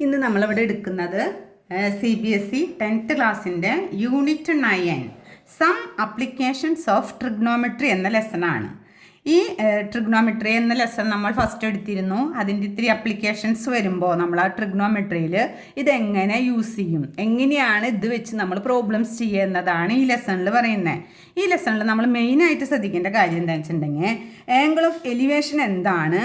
ഇന്ന് നമ്മളിവിടെ എടുക്കുന്നത് CBSE 10th ക്ലാസ്സിൻ്റെ unit 9 some applications of trigonometry എന്ന ലെസണാണ്. ഈ ട്രിഗ്നോമെട്രി എന്ന ലെസൺ നമ്മൾ ഫസ്റ്റ് എടുത്തിരുന്നു. അതിൻ്റെ ഇത്തിരി അപ്ലിക്കേഷൻസ് വരുമ്പോൾ നമ്മൾ ആ ട്രിഗ്നോമെട്രിയിൽ ഇതെങ്ങനെ യൂസ് ചെയ്യും, എങ്ങനെയാണ് ഇത് വെച്ച് നമ്മൾ പ്രോബ്ലംസ് ചെയ്യുന്നതാണ് ഈ ലെസണിൽ പറയുന്നത്. ഈ ലെസണിൽ നമ്മൾ മെയിനായിട്ട് ശ്രദ്ധിക്കേണ്ട കാര്യം എന്താണെന്ന് വെച്ചിട്ടുണ്ടെങ്കിൽ ആംഗിൾ ഓഫ് എലിവേഷൻ എന്താണ്,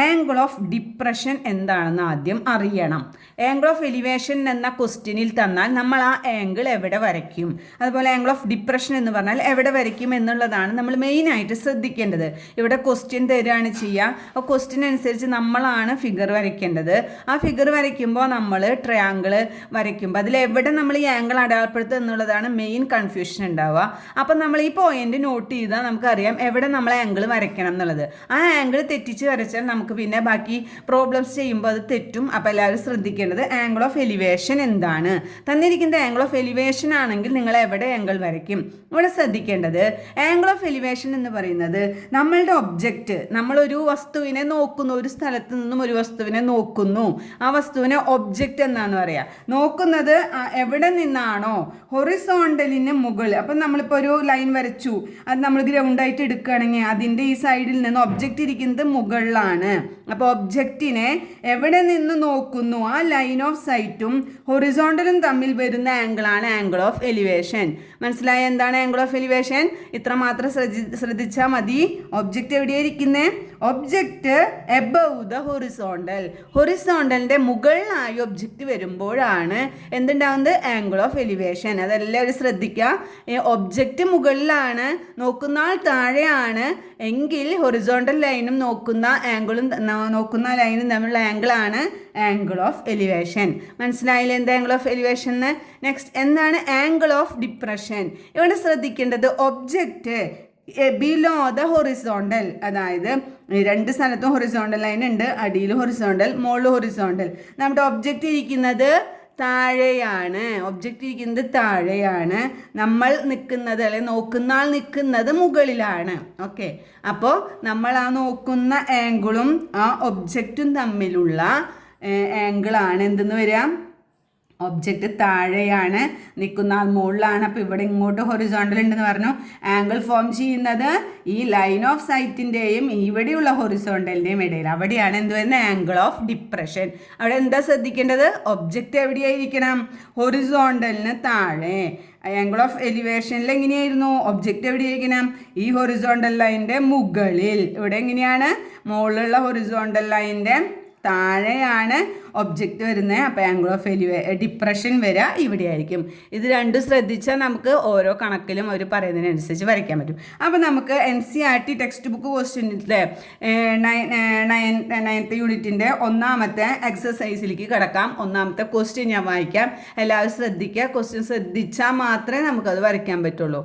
ആംഗിൾ ഓഫ് ഡിപ്രഷൻ എന്താണെന്ന് ആദ്യം അറിയണം. ആംഗിൾ ഓഫ് എലിവേഷൻ എന്ന ക്വസ്റ്റ്യനിൽ തന്നാൽ നമ്മൾ ആ ആംഗിൾ എവിടെ വരയ്ക്കും, അതുപോലെ ആംഗിൾ ഓഫ് ഡിപ്രഷൻ എന്ന് പറഞ്ഞാൽ എവിടെ വരയ്ക്കും എന്നുള്ളതാണ് നമ്മൾ മെയിനായിട്ട് ശ്രദ്ധിക്കേണ്ടത്. ഇവിടെ ക്വസ്റ്റ്യൻ തരികയാണ് ചെയ്യുക. ആ ക്വസ്റ്റ്യൻ അനുസരിച്ച് നമ്മളാണ് ഫിഗർ വരയ്ക്കേണ്ടത്. ആ ഫിഗർ വരയ്ക്കുമ്പോൾ നമ്മൾ ട്രയാങ്കിൾ വരയ്ക്കുമ്പോൾ അതിലെവിടെ നമ്മൾ ഈ ആംഗിൾ അടയാളപ്പെടുത്തുക എന്നുള്ളതാണ് മെയിൻ കൺഫ്യൂഷൻ ഉണ്ടാവുക. അപ്പം നമ്മൾ ഈ പോയിന്റ് നോട്ട് ചെയ്താൽ നമുക്കറിയാം എവിടെ നമ്മൾ ആംഗിൾ വരയ്ക്കണം എന്നുള്ളത്. ആ ആംഗിൾ തെറ്റിച്ച് വരച്ചാൽ നമുക്ക് പിന്നെ ബാക്കി പ്രോബ്ലംസ് ചെയ്യുമ്പോൾ അത് തെറ്റും. അപ്പോൾ എല്ലാവരും ശ്രദ്ധിക്കേണ്ടത് ആംഗിൾ ഓഫ് എലിവേഷൻ എന്താണ്. തന്നിരിക്കുന്നത് ആംഗിൾ ഓഫ് എലിവേഷൻ ആണെങ്കിൽ നിങ്ങൾ എവിടെ ആംഗിൾ വരയ്ക്കും. ഇവിടെ ശ്രദ്ധിക്കേണ്ടത് ആംഗിൾ ഓഫ് എലിവേഷൻ എന്ന് പറയുന്നത് നമ്മളുടെ ഒബ്ജക്റ്റ്, നമ്മളൊരു വസ്തുവിനെ നോക്കുന്നു, ഒരു സ്ഥലത്ത് നിന്നും ഒരു വസ്തുവിനെ നോക്കുന്നു, ആ വസ്തുവിനെ ഒബ്ജക്റ്റ് എന്നാണ് പറയുക. നോക്കുന്നത് എവിടെ നിന്നാണോ ഹൊറിസോണ്ടലിന് മുകളിൽ. അപ്പം നമ്മളിപ്പോൾ ഒരു ലൈൻ വരച്ചു, അത് നമ്മൾ ഗ്രൗണ്ടായിട്ട് എടുക്കുകയാണെങ്കിൽ അതിൻ്റെ ഈ സൈഡിൽ നിന്ന് ഒബ്ജക്റ്റ് ഇരിക്കുന്നത് മുകളിലാണ്. അപ്പോൾ ഒബ്ജക്റ്റിനെ എവിടെ നിന്ന് നോക്കുന്നു ആ ലൈൻ ഓഫ് സൈറ്റും ഹൊറിസോണ്ടലും തമ്മിൽ വരുന്ന ആംഗിളാണ് ആംഗിൾ ഓഫ് എലിവേഷൻ. മനസ്സിലായ എന്താണ് ആംഗിൾ ഓഫ് എലിവേഷൻ? ഇത്ര മാത്രം ശ്രദ്ധിച്ചാൽ മതി. ഒബ്ജക്റ്റ് എവിടെയായിരിക്കുന്നത്? Object above the horizontal. ഹൊറിസോണ്ടലിൻ്റെ മുകളിലായി ഒബ്ജക്റ്റ് വരുമ്പോഴാണ് എന്തുണ്ടാവുന്നത്? Angle of elevation. അതെല്ലാവരും ശ്രദ്ധിക്കുക. ഒബ്ജക്റ്റ് മുകളിലാണ്, നോക്കുന്ന ആൾ താഴെയാണ് എങ്കിൽ ഹൊറിസോണ്ടൽ ലൈനും നോക്കുന്ന ആംഗിളും നോക്കുന്ന ലൈനും തമ്മിലുള്ള ആംഗിളാണ് ആംഗിൾ ഓഫ് എലിവേഷൻ. മനസ്സിലായില്ലേ എന്താ ആംഗിൾ ഓഫ് എലിവേഷൻ എന്ന്? നെക്സ്റ്റ് എന്താണ് ആംഗിൾ ഓഫ് ഡിപ്രഷൻ? ഇവിടെ ശ്രദ്ധിക്കേണ്ടത് ഒബ്ജക്റ്റ് ബിലോ ദ ഹൊറിസോണ്ടൽ, അതായത് രണ്ട് സ്ഥലത്തും ഹൊറിസോണ്ടൽ ലൈൻ ഉണ്ട്, അടിയിൽ ഹൊറിസോണ്ടൽ, മുകളിൽ ഹൊറിസോണ്ടൽ. നമ്മുടെ ഒബ്ജക്റ്റ് ഇരിക്കുന്നത് താഴെയാണ്, ഒബ്ജക്റ്റ് ഇരിക്കുന്നത് താഴെയാണ്, നമ്മൾ നിൽക്കുന്നത് അല്ലെങ്കിൽ നോക്കുന്ന ആൾ നിൽക്കുന്നത് മുകളിലാണ്. ഓക്കെ, അപ്പോൾ നമ്മൾ ആ നോക്കുന്ന ആംഗിളും ആ ഒബ്ജക്റ്റും തമ്മിലുള്ള ആംഗിളാണ് എന്തെന്ന് വരിക? ഒബ്ജക്റ്റ് താഴെയാണ്, നിൽക്കുന്ന ആൾ മുകളിലാണ്. അപ്പോൾ ഇവിടെ ഇങ്ങോട്ട് ഹൊറിസോണ്ടൽ ഉണ്ടെന്ന് പറഞ്ഞു. ആംഗിൾ ഫോം ചെയ്യുന്നത് ഈ ലൈൻ ഓഫ് സൈറ്റിൻ്റെയും ഇവിടെയുള്ള ഹൊറിസോണ്ടലിൻ്റെയും ഇടയിൽ, അവിടെയാണ് എന്ത് വരുന്നത്? Angle of depression. അവിടെ എന്താ ശ്രദ്ധിക്കേണ്ടത്? ഒബ്ജക്റ്റ് എവിടെയായിരിക്കണം? ഹൊറിസോണ്ടലിന് താഴെ. ആംഗിൾ ഓഫ് എലിവേഷനിൽ എങ്ങനെയായിരുന്നു? ഒബ്ജക്റ്റ് എവിടെയായിരിക്കണം? ഈ ഹൊറിസോണ്ടൽ ലൈനിൻ്റെ മുകളിൽ. ഇവിടെ എങ്ങനെയാണ്? മുകളിലുള്ള ഹൊറിസോണ്ടൽ ലൈനിൻ്റെ താഴെയാണ് ഒബ്ജക്റ്റ് വരുന്നത്. അപ്പോൾ ആംഗിൾ ഓഫ് ഡിപ്രഷൻ വരിക ഇവിടെ ആയിരിക്കും. ഇത് രണ്ടും ശ്രദ്ധിച്ചാൽ നമുക്ക് ഓരോ കണക്കിലും അവർ പറയുന്നതിനനുസരിച്ച് വരയ്ക്കാൻ പറ്റും. അപ്പോൾ നമുക്ക് NCERT ടെക്സ്റ്റ് ബുക്ക് ക്വസ്റ്റ്യനിലെ 9th യൂണിറ്റിൻ്റെ ഒന്നാമത്തെ എക്സസൈസിലേക്ക് കിടക്കാം. ഒന്നാമത്തെ ക്വസ്റ്റ്യൻ ഞാൻ വായിക്കാം, എല്ലാവരും ശ്രദ്ധിക്കുക. ക്വസ്റ്റ്യൻ ശ്രദ്ധിച്ചാൽ മാത്രമേ നമുക്കത് വരയ്ക്കാൻ പറ്റുള്ളൂ.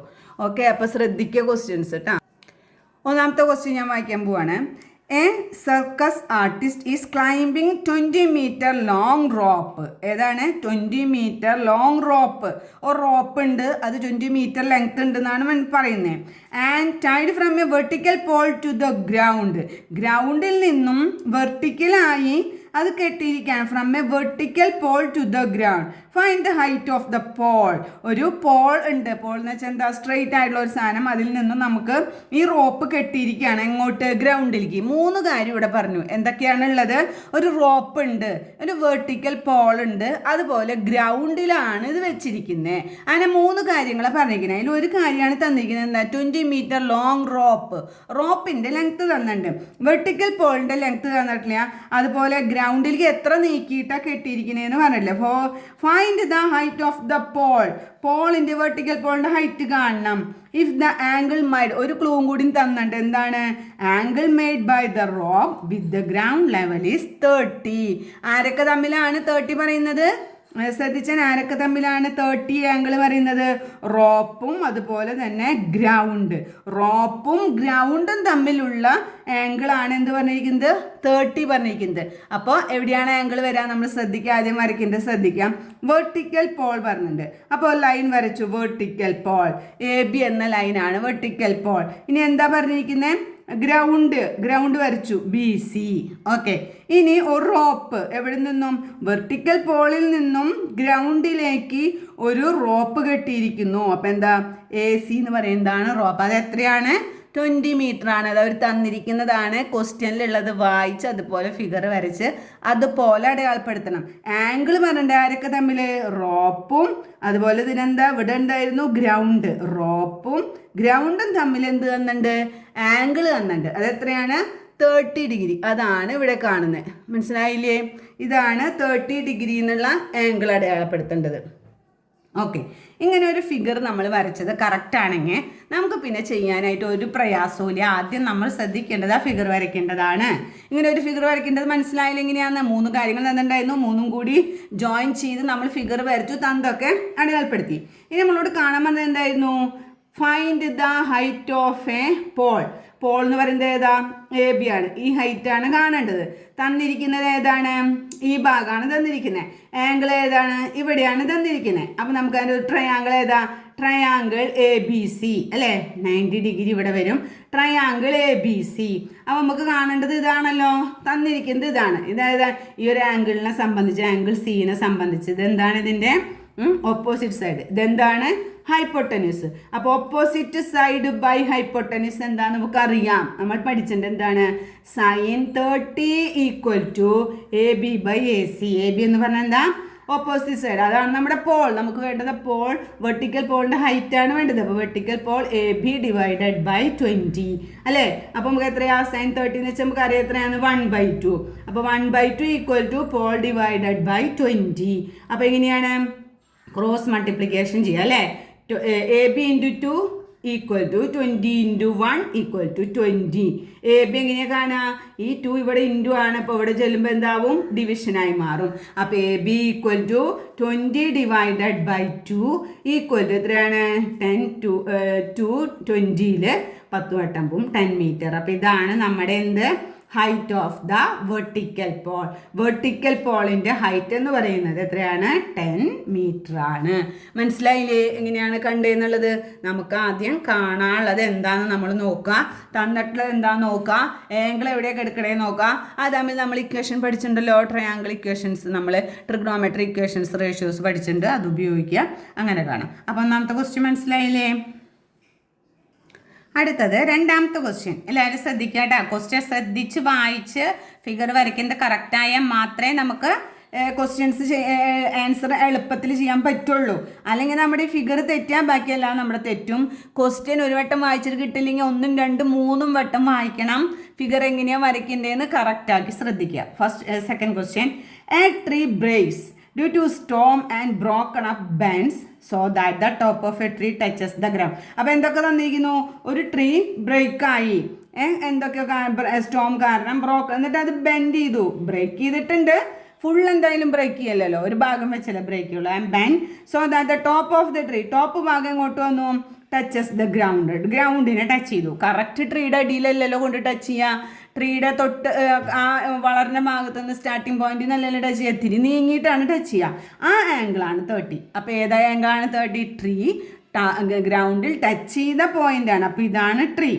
ഓക്കെ, അപ്പോൾ ശ്രദ്ധിക്കുക ക്വസ്റ്റ്യൻസ് കേട്ടോ. ഒന്നാമത്തെ ക്വസ്റ്റ്യൻ ഞാൻ വായിക്കാൻ പോവാണ്. A circus artist is climbing 20 meter long rope. ഏതാണ്? 20 meter ലോങ് റോപ്പ്. ഒരു റോപ്പ് ഉണ്ട്, അത് 20 meter ലെങ്ത് ഉണ്ടെന്നാണ് പറയുന്നത്. And tied from a vertical pole to the ground. ഗ്രൗണ്ടിൽ നിന്നും വെർട്ടിക്കലായി അത് കെട്ടിയിരിക്കുകയാണ്. From a vertical pole to the ground. Find the height of the pole. ഒരു പോൾ ഉണ്ട്, പോൾ എന്ന് വെച്ചാൽ എന്താ? സ്ട്രെയിറ്റ് ആയിട്ടുള്ള ഒരു സാധനം. അതിൽ നിന്നും നമുക്ക് ഈ റോപ്പ് കെട്ടിയിരിക്കുകയാണ്. എങ്ങോട്ട്? ഗ്രൗണ്ടിലേക്ക്. 3 കാര്യം ഇവിടെ പറഞ്ഞു. എന്തൊക്കെയാണ് ഉള്ളത്? ഒരു റോപ്പ് ഉണ്ട്, ഒരു വെർട്ടിക്കൽ പോൾ ഉണ്ട്, അതുപോലെ ഗ്രൗണ്ടിലാണ് ഇത് വെച്ചിരിക്കുന്നത്. അങ്ങനെ 3 കാര്യങ്ങൾ പറഞ്ഞിരിക്കുന്നത്. അതിൽ ഒരു കാര്യമാണ് തന്നിരിക്കുന്നത്. എന്താ? 20 meter ലോങ് റോപ്പ്. റോപ്പിൻ്റെ ലെങ്ത് തന്നിട്ടുണ്ട്, വെർട്ടിക്കൽ പോളിൻ്റെ ലെങ്ത് തന്നിട്ടില്ല. അതുപോലെ ഗ്രൗണ്ടിലേക്ക് എത്ര നീക്കിയിട്ടാണ് കെട്ടിയിരിക്കുന്നതെന്ന് പറഞ്ഞില്ലേ. Find the height of the pole. പോളിൻ്റെ വെർട്ടിക്കൽ പോളിൻ്റെ ഹൈറ്റ് കാണണം. ഇഫ് ദ ആംഗിൾ മെയ്ഡ്, ഒരു ക്ലൂവും കൂടി തന്നിട്ടുണ്ട്. എന്താണ്? Angle made by the rope with the ground level is 30. ആരൊക്കെ തമ്മിലാണ് 30 പറയുന്നത്? ശ്രദ്ധിച്ചാൽ ആരൊക്കെ തമ്മിലാണ് 30 ആംഗിൾ പറയുന്നത്? റോപ്പും അതുപോലെ തന്നെ ഗ്രൗണ്ട്. റോപ്പും ഗ്രൗണ്ടും തമ്മിലുള്ള ആംഗിളാണ് എന്ത് പറഞ്ഞിരിക്കുന്നത്? 30 പറഞ്ഞിരിക്കുന്നത്. അപ്പോൾ എവിടെയാണ് ആംഗിൾ വരിക? നമ്മൾ ശ്രദ്ധിക്കുക, ആദ്യം വരയ്ക്കേണ്ടത് ശ്രദ്ധിക്കാം. വെർട്ടിക്കൽ പോൾ പറഞ്ഞിട്ടുണ്ട്. അപ്പോൾ ലൈൻ വരച്ചു, വെർട്ടിക്കൽ പോൾ. AB എന്ന ലൈനാണ് വെർട്ടിക്കൽ പോൾ. ഇനി എന്താ പറഞ്ഞിരിക്കുന്നത്? ഗ്രൗണ്ട് വരച്ചു BC. ഓക്കെ, ഇനി ഒരു റോപ്പ് എവിടെ നിന്നും വെർട്ടിക്കൽ പോളിൽ നിന്നും ഗ്രൗണ്ടിലേക്ക് ഒരു റോപ്പ് കെട്ടിയിരിക്കുന്നു. അപ്പം എന്താ AC എന്ന് പറയുന്നതാണ് റോപ്പ്. അത് എത്രയാണ്? 20 മീറ്റർ ആണ്. അത് അവർ തന്നിരിക്കുന്നതാണ്. ക്വസ്റ്റ്യനിലുള്ളത് വായിച്ച് അതുപോലെ ഫിഗർ വരച്ച് അതുപോലെ അടയാളപ്പെടുത്തണം. ആംഗിൾ പറഞ്ഞിട്ട് ആരൊക്കെ തമ്മിൽ? റോപ്പും അതുപോലെ ഇതിനെന്താ ഇവിടെ ഉണ്ടായിരുന്നു ഗ്രൗണ്ട്. റോപ്പും ഗ്രൗണ്ടും തമ്മിൽ എന്ത് തന്നിട്ടുണ്ട്? ആംഗിൾ തന്നിട്ടുണ്ട്. അത് എത്രയാണ്? 30 ഡിഗ്രി. അതാണ് ഇവിടെ കാണുന്നത്. മനസ്സിലായില്ലേ? ഇതാണ് 30 ഡിഗ്രി എന്നുള്ള ആംഗിൾ അടയാളപ്പെടുത്തേണ്ടത്. ഓക്കെ, ഇങ്ങനെ ഒരു ഫിഗർ നമ്മൾ വരച്ചത് കറക്റ്റ് ആണെങ്കിൽ നമുക്ക് പിന്നെ ചെയ്യാനായിട്ട് ഒരു പ്രയാസവും. ആദ്യം നമ്മൾ ശ്രദ്ധിക്കേണ്ടത് ആ ഫിഗർ വരയ്ക്കേണ്ടതാണ്. ഇങ്ങനെ ഒരു ഫിഗർ വരയ്ക്കേണ്ടത് മനസ്സിലായില്ല എങ്ങനെയാണെന്ന്? 3 കാര്യങ്ങൾ തന്നിട്ടുണ്ടായിരുന്നു. 3ഉം കൂടി ജോയിൻ ചെയ്ത് നമ്മൾ ഫിഗർ വരച്ചു, തന്തൊക്കെ അടയാളപ്പെടുത്തി. ഇനി നമ്മളോട് കാണാൻ വന്നത് എന്തായിരുന്നു? Find the height of a pole. Pole എന്ന് പറയുന്നത് ഏതാ? AB ആണ്. ഈ ഹൈറ്റ് ആണ് കാണേണ്ടത്. തന്നിരിക്കുന്നത് ഏതാണ്? ഈ ഭാഗമാണ് തന്നിരിക്കുന്നത്. ആംഗിൾ ഏതാണ്? ഇവിടെയാണ് തന്നിരിക്കുന്നത്. അപ്പം നമുക്ക് അതിൻ്റെ ഒരു ട്രയാങ്കിൾ ഏതാ? ട്രയാങ്കിൾ ABC അല്ലേ? 90 ഡിഗ്രി ഇവിടെ വരും. Triangle ABC. അപ്പം നമുക്ക് കാണേണ്ടത് ഇതാണല്ലോ. തന്നിരിക്കുന്നത് ഇതാണ്. ഇതായത് ഈ ഒരു ആംഗിളിനെ സംബന്ധിച്ച്, ആംഗിൾ Cനെ സംബന്ധിച്ച് ഇതെന്താണ്? ഇതിൻ്റെ ഓപ്പോസിറ്റ് സൈഡ്. ഇതെന്താണ്? ഹൈപ്പോട്ടന്യൂസ്. അപ്പോൾ ഓപ്പോസിറ്റ് സൈഡ് ബൈ ഹൈപ്പോട്ടന്യൂസ് എന്താന്ന് നമുക്കറിയാം. നമ്മൾ പഠിച്ചിട്ടുണ്ട് എന്താണ്? sin 30 = AB by AC. AB എന്ന് പറഞ്ഞാൽ എന്താ? Opposite side. അതാണ് നമ്മുടെ പോൾ. നമുക്ക് വേണ്ടത് പോൾ, വെർട്ടിക്കൽ പോളിൻ്റെ ഹൈറ്റ് ആണ് വേണ്ടത്. അപ്പോൾ വെർട്ടിക്കൽ പോൾ AB / 20 അല്ലേ? അപ്പോൾ നമുക്ക് എത്രയാ? sin 30 എന്ന് വെച്ചാൽ നമുക്ക് അറിയാം എത്രയാണ്? 1/2. അപ്പോൾ 1/2 = പോൾ / 20. അപ്പോൾ എങ്ങനെയാണ്? ക്രോസ് മൾട്ടിപ്ലിക്കേഷൻ ചെയ്യുക അല്ലേ? AB × 2 = 20 × 1 = 20. AB എങ്ങനെയാണ് കാണുക? ഈ 2 ഇവിടെ ഇൻറ്റു ആണ്. അപ്പോൾ ഇവിടെ ചെല്ലുമ്പോൾ എന്താവും? ഡിവിഷനായി മാറും. അപ്പോൾ AB = 20 / 2 എത്രയാണ്? 10 to 20ൽ 10 വട്ടം പോവും 10 മീറ്റർ. അപ്പോൾ ഇതാണ് നമ്മുടെ എന്ത്? Height of the vertical pole. Vertical പോളിൻ്റെ ഹൈറ്റ് എന്ന് പറയുന്നത് എത്രയാണ്? 10 മീറ്റർ ആണ്. മനസ്സിലായില്ലേ എങ്ങനെയാണ് കണ്ടേന്നുള്ളത്? നമുക്ക് ആദ്യം കാണാനുള്ളത് എന്താണെന്ന് നമ്മൾ നോക്കുക. തന്നിട്ടുള്ളത് എന്താണെന്ന് നോക്കുക. ആംഗിൾ എവിടെയൊക്കെ എടുക്കണേ നോക്കുക. അത് തമ്മിൽ നമ്മൾ ഇക്വേഷൻ പഠിച്ചിട്ടുണ്ടല്ലോ. ട്രയാങ്കിൾ ഇക്വേഷൻസ്, നമ്മൾ ട്രിഗ്നോമെട്രി ഇക്വേഷൻസ്, റേഷ്യോസ് പഠിച്ചിട്ടുണ്ട്. അത് ഉപയോഗിക്കുക. അങ്ങനെ കാണാം. അപ്പോൾ ഒന്നാമത്തെ ക്വസ്റ്റ്യൻ മനസ്സിലായില്ലേ? അടുത്തത് രണ്ടാമത്തെ ക്വസ്റ്റ്യൻ. എല്ലാവരും ശ്രദ്ധിക്കാട്ടോ. ക്വസ്റ്റ്യൻ ശ്രദ്ധിച്ച് വായിച്ച് ഫിഗർ വരയ്ക്കുന്നത് കറക്റ്റായാൽ മാത്രമേ നമുക്ക് ക്വസ്റ്റ്യൻസ് ആൻസർ എളുപ്പത്തിൽ ചെയ്യാൻ പറ്റുള്ളൂ. അല്ലെങ്കിൽ നമ്മുടെ ഈ ഫിഗർ തെറ്റാൻ ബാക്കിയെല്ലാം നമ്മുടെ തെറ്റും. ക്വസ്റ്റ്യൻ ഒരു വട്ടം വായിച്ചിട്ട് കിട്ടില്ലെങ്കിൽ 1ഉം 2ഉം 3ഉം വട്ടം വായിക്കണം. ഫിഗർ എങ്ങനെയാണ് വരയ്ക്കേണ്ടതെന്ന് കറക്റ്റാക്കി ശ്രദ്ധിക്കുക. Second question. A tree breaks due to storm and broken up bends so that the top of a tree touches the ground. അപ്പോൾ എന്തൊക്കെ തന്നിരിക്കുന്നു? ഒരു ട്രീ ബ്രേക്കായി, എന്തൊക്കെ സ്റ്റോം കാരണം ബ്രോക്ക്, എന്നിട്ട് അത് ബെൻഡ് ചെയ്തു. ബ്രേക്ക് ചെയ്തിട്ടുണ്ട്. ഫുൾ എന്തായാലും ബ്രേക്ക് ചെയ്യല്ലോ, ഒരു ഭാഗം വെച്ചല്ലേ ബ്രേക്ക് ചെയ്യുള്ളൂ. And bend so that the top of the tree, top ഭാഗം എങ്ങോട്ട് വന്നു? ടച്ചസ് ദ ഗ്രൗണ്ട്, ഗ്രൗണ്ടിനെ ടച്ച് ചെയ്തു. കറക്റ്റ് ട്രീയുടെ അടിയിലല്ലല്ലോ കൊണ്ട് ടച്ച് ചെയ്യുക. ട്രീയുടെ തൊട്ട് ആ വളർന്ന ഭാഗത്ത് നിന്ന് സ്റ്റാർട്ടിങ് പോയിന്റ് നല്ലല്ലോ ടച്ച് ചെയ്യുക. തിരി നീങ്ങിയിട്ടാണ് ടച്ച് ചെയ്യുക. ആ ആംഗിളാണ് 30. അപ്പോൾ ഏതാ ആംഗിളാണ് 30? ട്രീ ഗ്രൗണ്ടിൽ ടച്ച് ചെയ്ത പോയിന്റാണ്. അപ്പോൾ ഇതാണ് ട്രീ.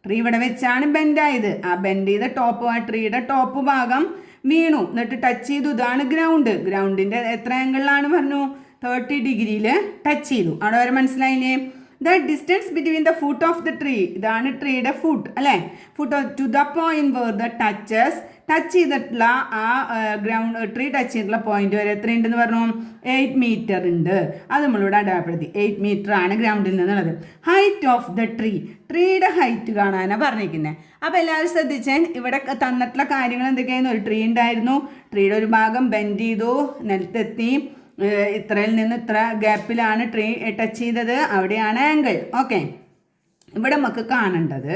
ട്രീ ഇവിടെ വെച്ചാണ് ബെൻഡായത്. ആ ബെൻഡ് ചെയ്ത ടോപ്പ്, ആ ട്രീയുടെ ടോപ്പ് ഭാഗം വീണു, എന്നിട്ട് ടച്ച് ചെയ്തു. ഇതാണ് ഗ്രൗണ്ട്. ഗ്രൗണ്ടിൻ്റെ എത്ര ആംഗിളിലാണ് പറഞ്ഞു? 30 ഡിഗ്രിയിൽ ടച്ച് ചെയ്തു. അവിടെ വരെ മനസ്സിലായില്ലേ? The distance between the foot of the tree, ഇതാണ് ട്രീയുടെ ഫുട്ട് അല്ലേ? Foot to the point where the touches, touch ചെയ്തിട്ടുള്ള ആ ഗ്രൗണ്ട് ട്രീ ടച്ച് ചെയ്തിട്ടുള്ള പോയിന്റ് വരെ എത്രയുണ്ടെന്ന് പറഞ്ഞു? 8 മീറ്റർ ഉണ്ട്. അത് നമ്മളിവിടെ അടയാളപ്പെടുത്തി. 8 മീറ്റർ ആണ് ഗ്രൗണ്ടിൽ നിന്നുള്ളത്. ഹൈറ്റ് ഓഫ് ദ ട്രീ, ട്രീയുടെ ഹൈറ്റ് കാണാനാണ് പറഞ്ഞിരിക്കുന്നത്. അപ്പോൾ എല്ലാവരും ശ്രദ്ധിച്ചാൽ ഇവിടെ തന്നിട്ടുള്ള കാര്യങ്ങൾ എന്തൊക്കെയായിരുന്നു? ഒരു ട്രീ ഉണ്ടായിരുന്നു. ട്രീയുടെ ഒരു ഭാഗം ബെൻഡ് ചെയ്തു, നിലത്തെത്തി. ഇത്രയിൽ നിന്ന് ഇത്ര ഗ്യാപ്പിലാണ് ട്രീ ടച്ച് ചെയ്തത്. അവിടെയാണ് ആംഗിൾ. ഓക്കെ, ഇവിടെ നമുക്ക് കാണേണ്ടത്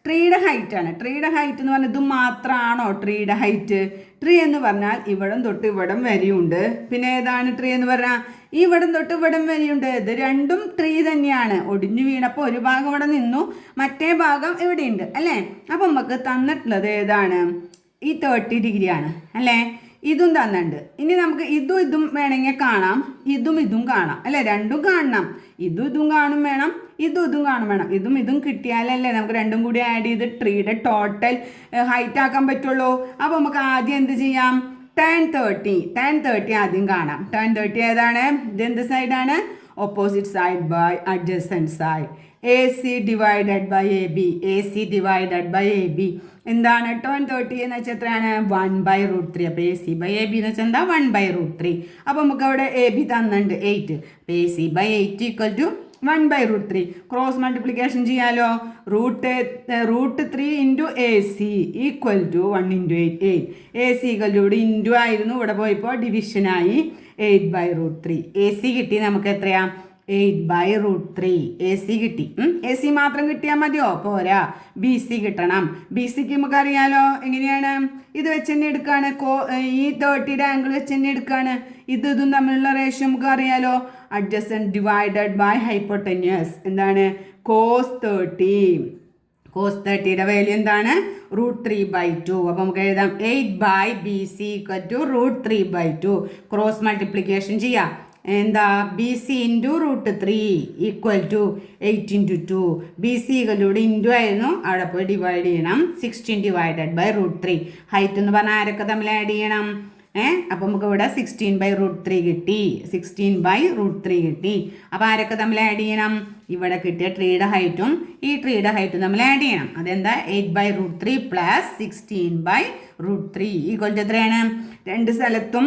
ട്രീയുടെ ഹൈറ്റാണ്. ട്രീയുടെ ഹൈറ്റ് എന്ന് പറഞ്ഞാൽ ഇത് മാത്രമാണോ ട്രീയുടെ ഹൈറ്റ്? ട്രീ എന്ന് പറഞ്ഞാൽ ഇവിടം തൊട്ട് ഇവിടം വരെയുണ്ട്. പിന്നെ ഏതാണ് ട്രീ എന്ന് പറഞ്ഞാൽ? ഇവിടം തൊട്ട് ഇവിടം വരെയുണ്ട്. ഇത് രണ്ടും ട്രീ തന്നെയാണ്. ഒടിഞ്ഞു വീണപ്പോൾ ഒരു ഭാഗം ഇവിടെ നിന്നു, മറ്റേ ഭാഗം ഇവിടെയുണ്ട് അല്ലേ? അപ്പം നമുക്ക് തന്നിട്ടുള്ളത് ഏതാണ്? ഈ 30 ഡിഗ്രിയാണ് അല്ലേ? ഇതും തന്നുണ്ട്. ഇനി നമുക്ക് ഇതും വേണമെങ്കിൽ കാണാം, ഇതും കാണാം അല്ലേ, രണ്ടും കാണണം. ഇതും കാണും വേണം, ഇതും കാണും വേണം. ഇതും കിട്ടിയാലല്ലേ നമുക്ക് രണ്ടും കൂടി ആഡ് ചെയ്ത് ട്രീയുടെ ടോട്ടൽ ഹൈറ്റ് ആക്കാൻ പറ്റുള്ളൂ. അപ്പോൾ നമുക്ക് ആദ്യം എന്ത് ചെയ്യാം, tan 30 ആദ്യം കാണാം. tan 30 ഏതാണ്, ഇതെന്ത് സൈഡാണ്, opposite side by adjacent side. AC divided by AB എന്താണ്, tan 30 എന്ന് വെച്ചാൽ എത്രയാണ്, 1/√3. അപ്പോൾ AC/AB എന്ന് വെച്ചാൽ എന്താ, 1/√3. അപ്പോൾ നമുക്ക് അവിടെ AB തന്നിട്ടുണ്ട് 8. അപ്പോൾ AC/8 = 1/√3. ക്രോസ് മൾട്ടിപ്ലിക്കേഷൻ ചെയ്യാലോ. √3 × AC = 1 × 8. AC ഇവിടെ ഇൻറ്റു ആയിരുന്നു, ഇവിടെ പോയപ്പോൾ ഡിവിഷനായി 8/√3. AC കിട്ടി നമുക്ക് എത്രയാ, 8/√3. AC കിട്ടി. AC മാത്രം കിട്ടിയാൽ മതിയോ, പോരാ, BC കിട്ടണം. BCക്ക് നമുക്കറിയാലോ എങ്ങനെയാണ്, ഇത് വെച്ച് തന്നെ എടുക്കുകയാണ്, ഈ 30യുടെ ആംഗിൾ വെച്ച് തന്നെ എടുക്കുകയാണ്. ഇതും തമ്മിലുള്ള റേഷ്യോ നമുക്ക് അറിയാലോ, അഡ്ജസൻറ്റ് ഡിവൈഡഡ് ബൈ ഹൈപ്പോട്ടന്യൂസ്. എന്താണ്, cos 30യുടെ വാല്യൂ എന്താണ്, √3/2. അപ്പോൾ നമുക്ക് എഴുതാം 8/BC = √3/2. ക്രോസ് മൾട്ടിപ്ലിക്കേഷൻ ചെയ്യാം. എന്താ, BC × √3 = 8 × 2. BC ഇവിടെ ഇൻറ്റു ആയിരുന്നു, അവിടെ പോയി ഡിവൈഡ് ചെയ്യണം. 16 / √3. ഹൈറ്റ് എന്ന് പറഞ്ഞാൽ ആരൊക്കെ തമ്മിൽ ആഡ് ചെയ്യണം, അപ്പോൾ നമുക്ക് ഇവിടെ 16/√3 കിട്ടി. 16/√3 കിട്ടി. അപ്പോൾ ആരൊക്കെ തമ്മിൽ ആഡ് ചെയ്യണം, ഇവിടെ കിട്ടിയ ട്രീയുടെ ഹൈറ്റും ഈ ട്രീയുടെ ഹൈറ്റും തമ്മിൽ ആഡ് ചെയ്യണം. അതെന്താ, 8/√3 + 16/√3 = എത്രയാണ്, രണ്ട് സ്ഥലത്തും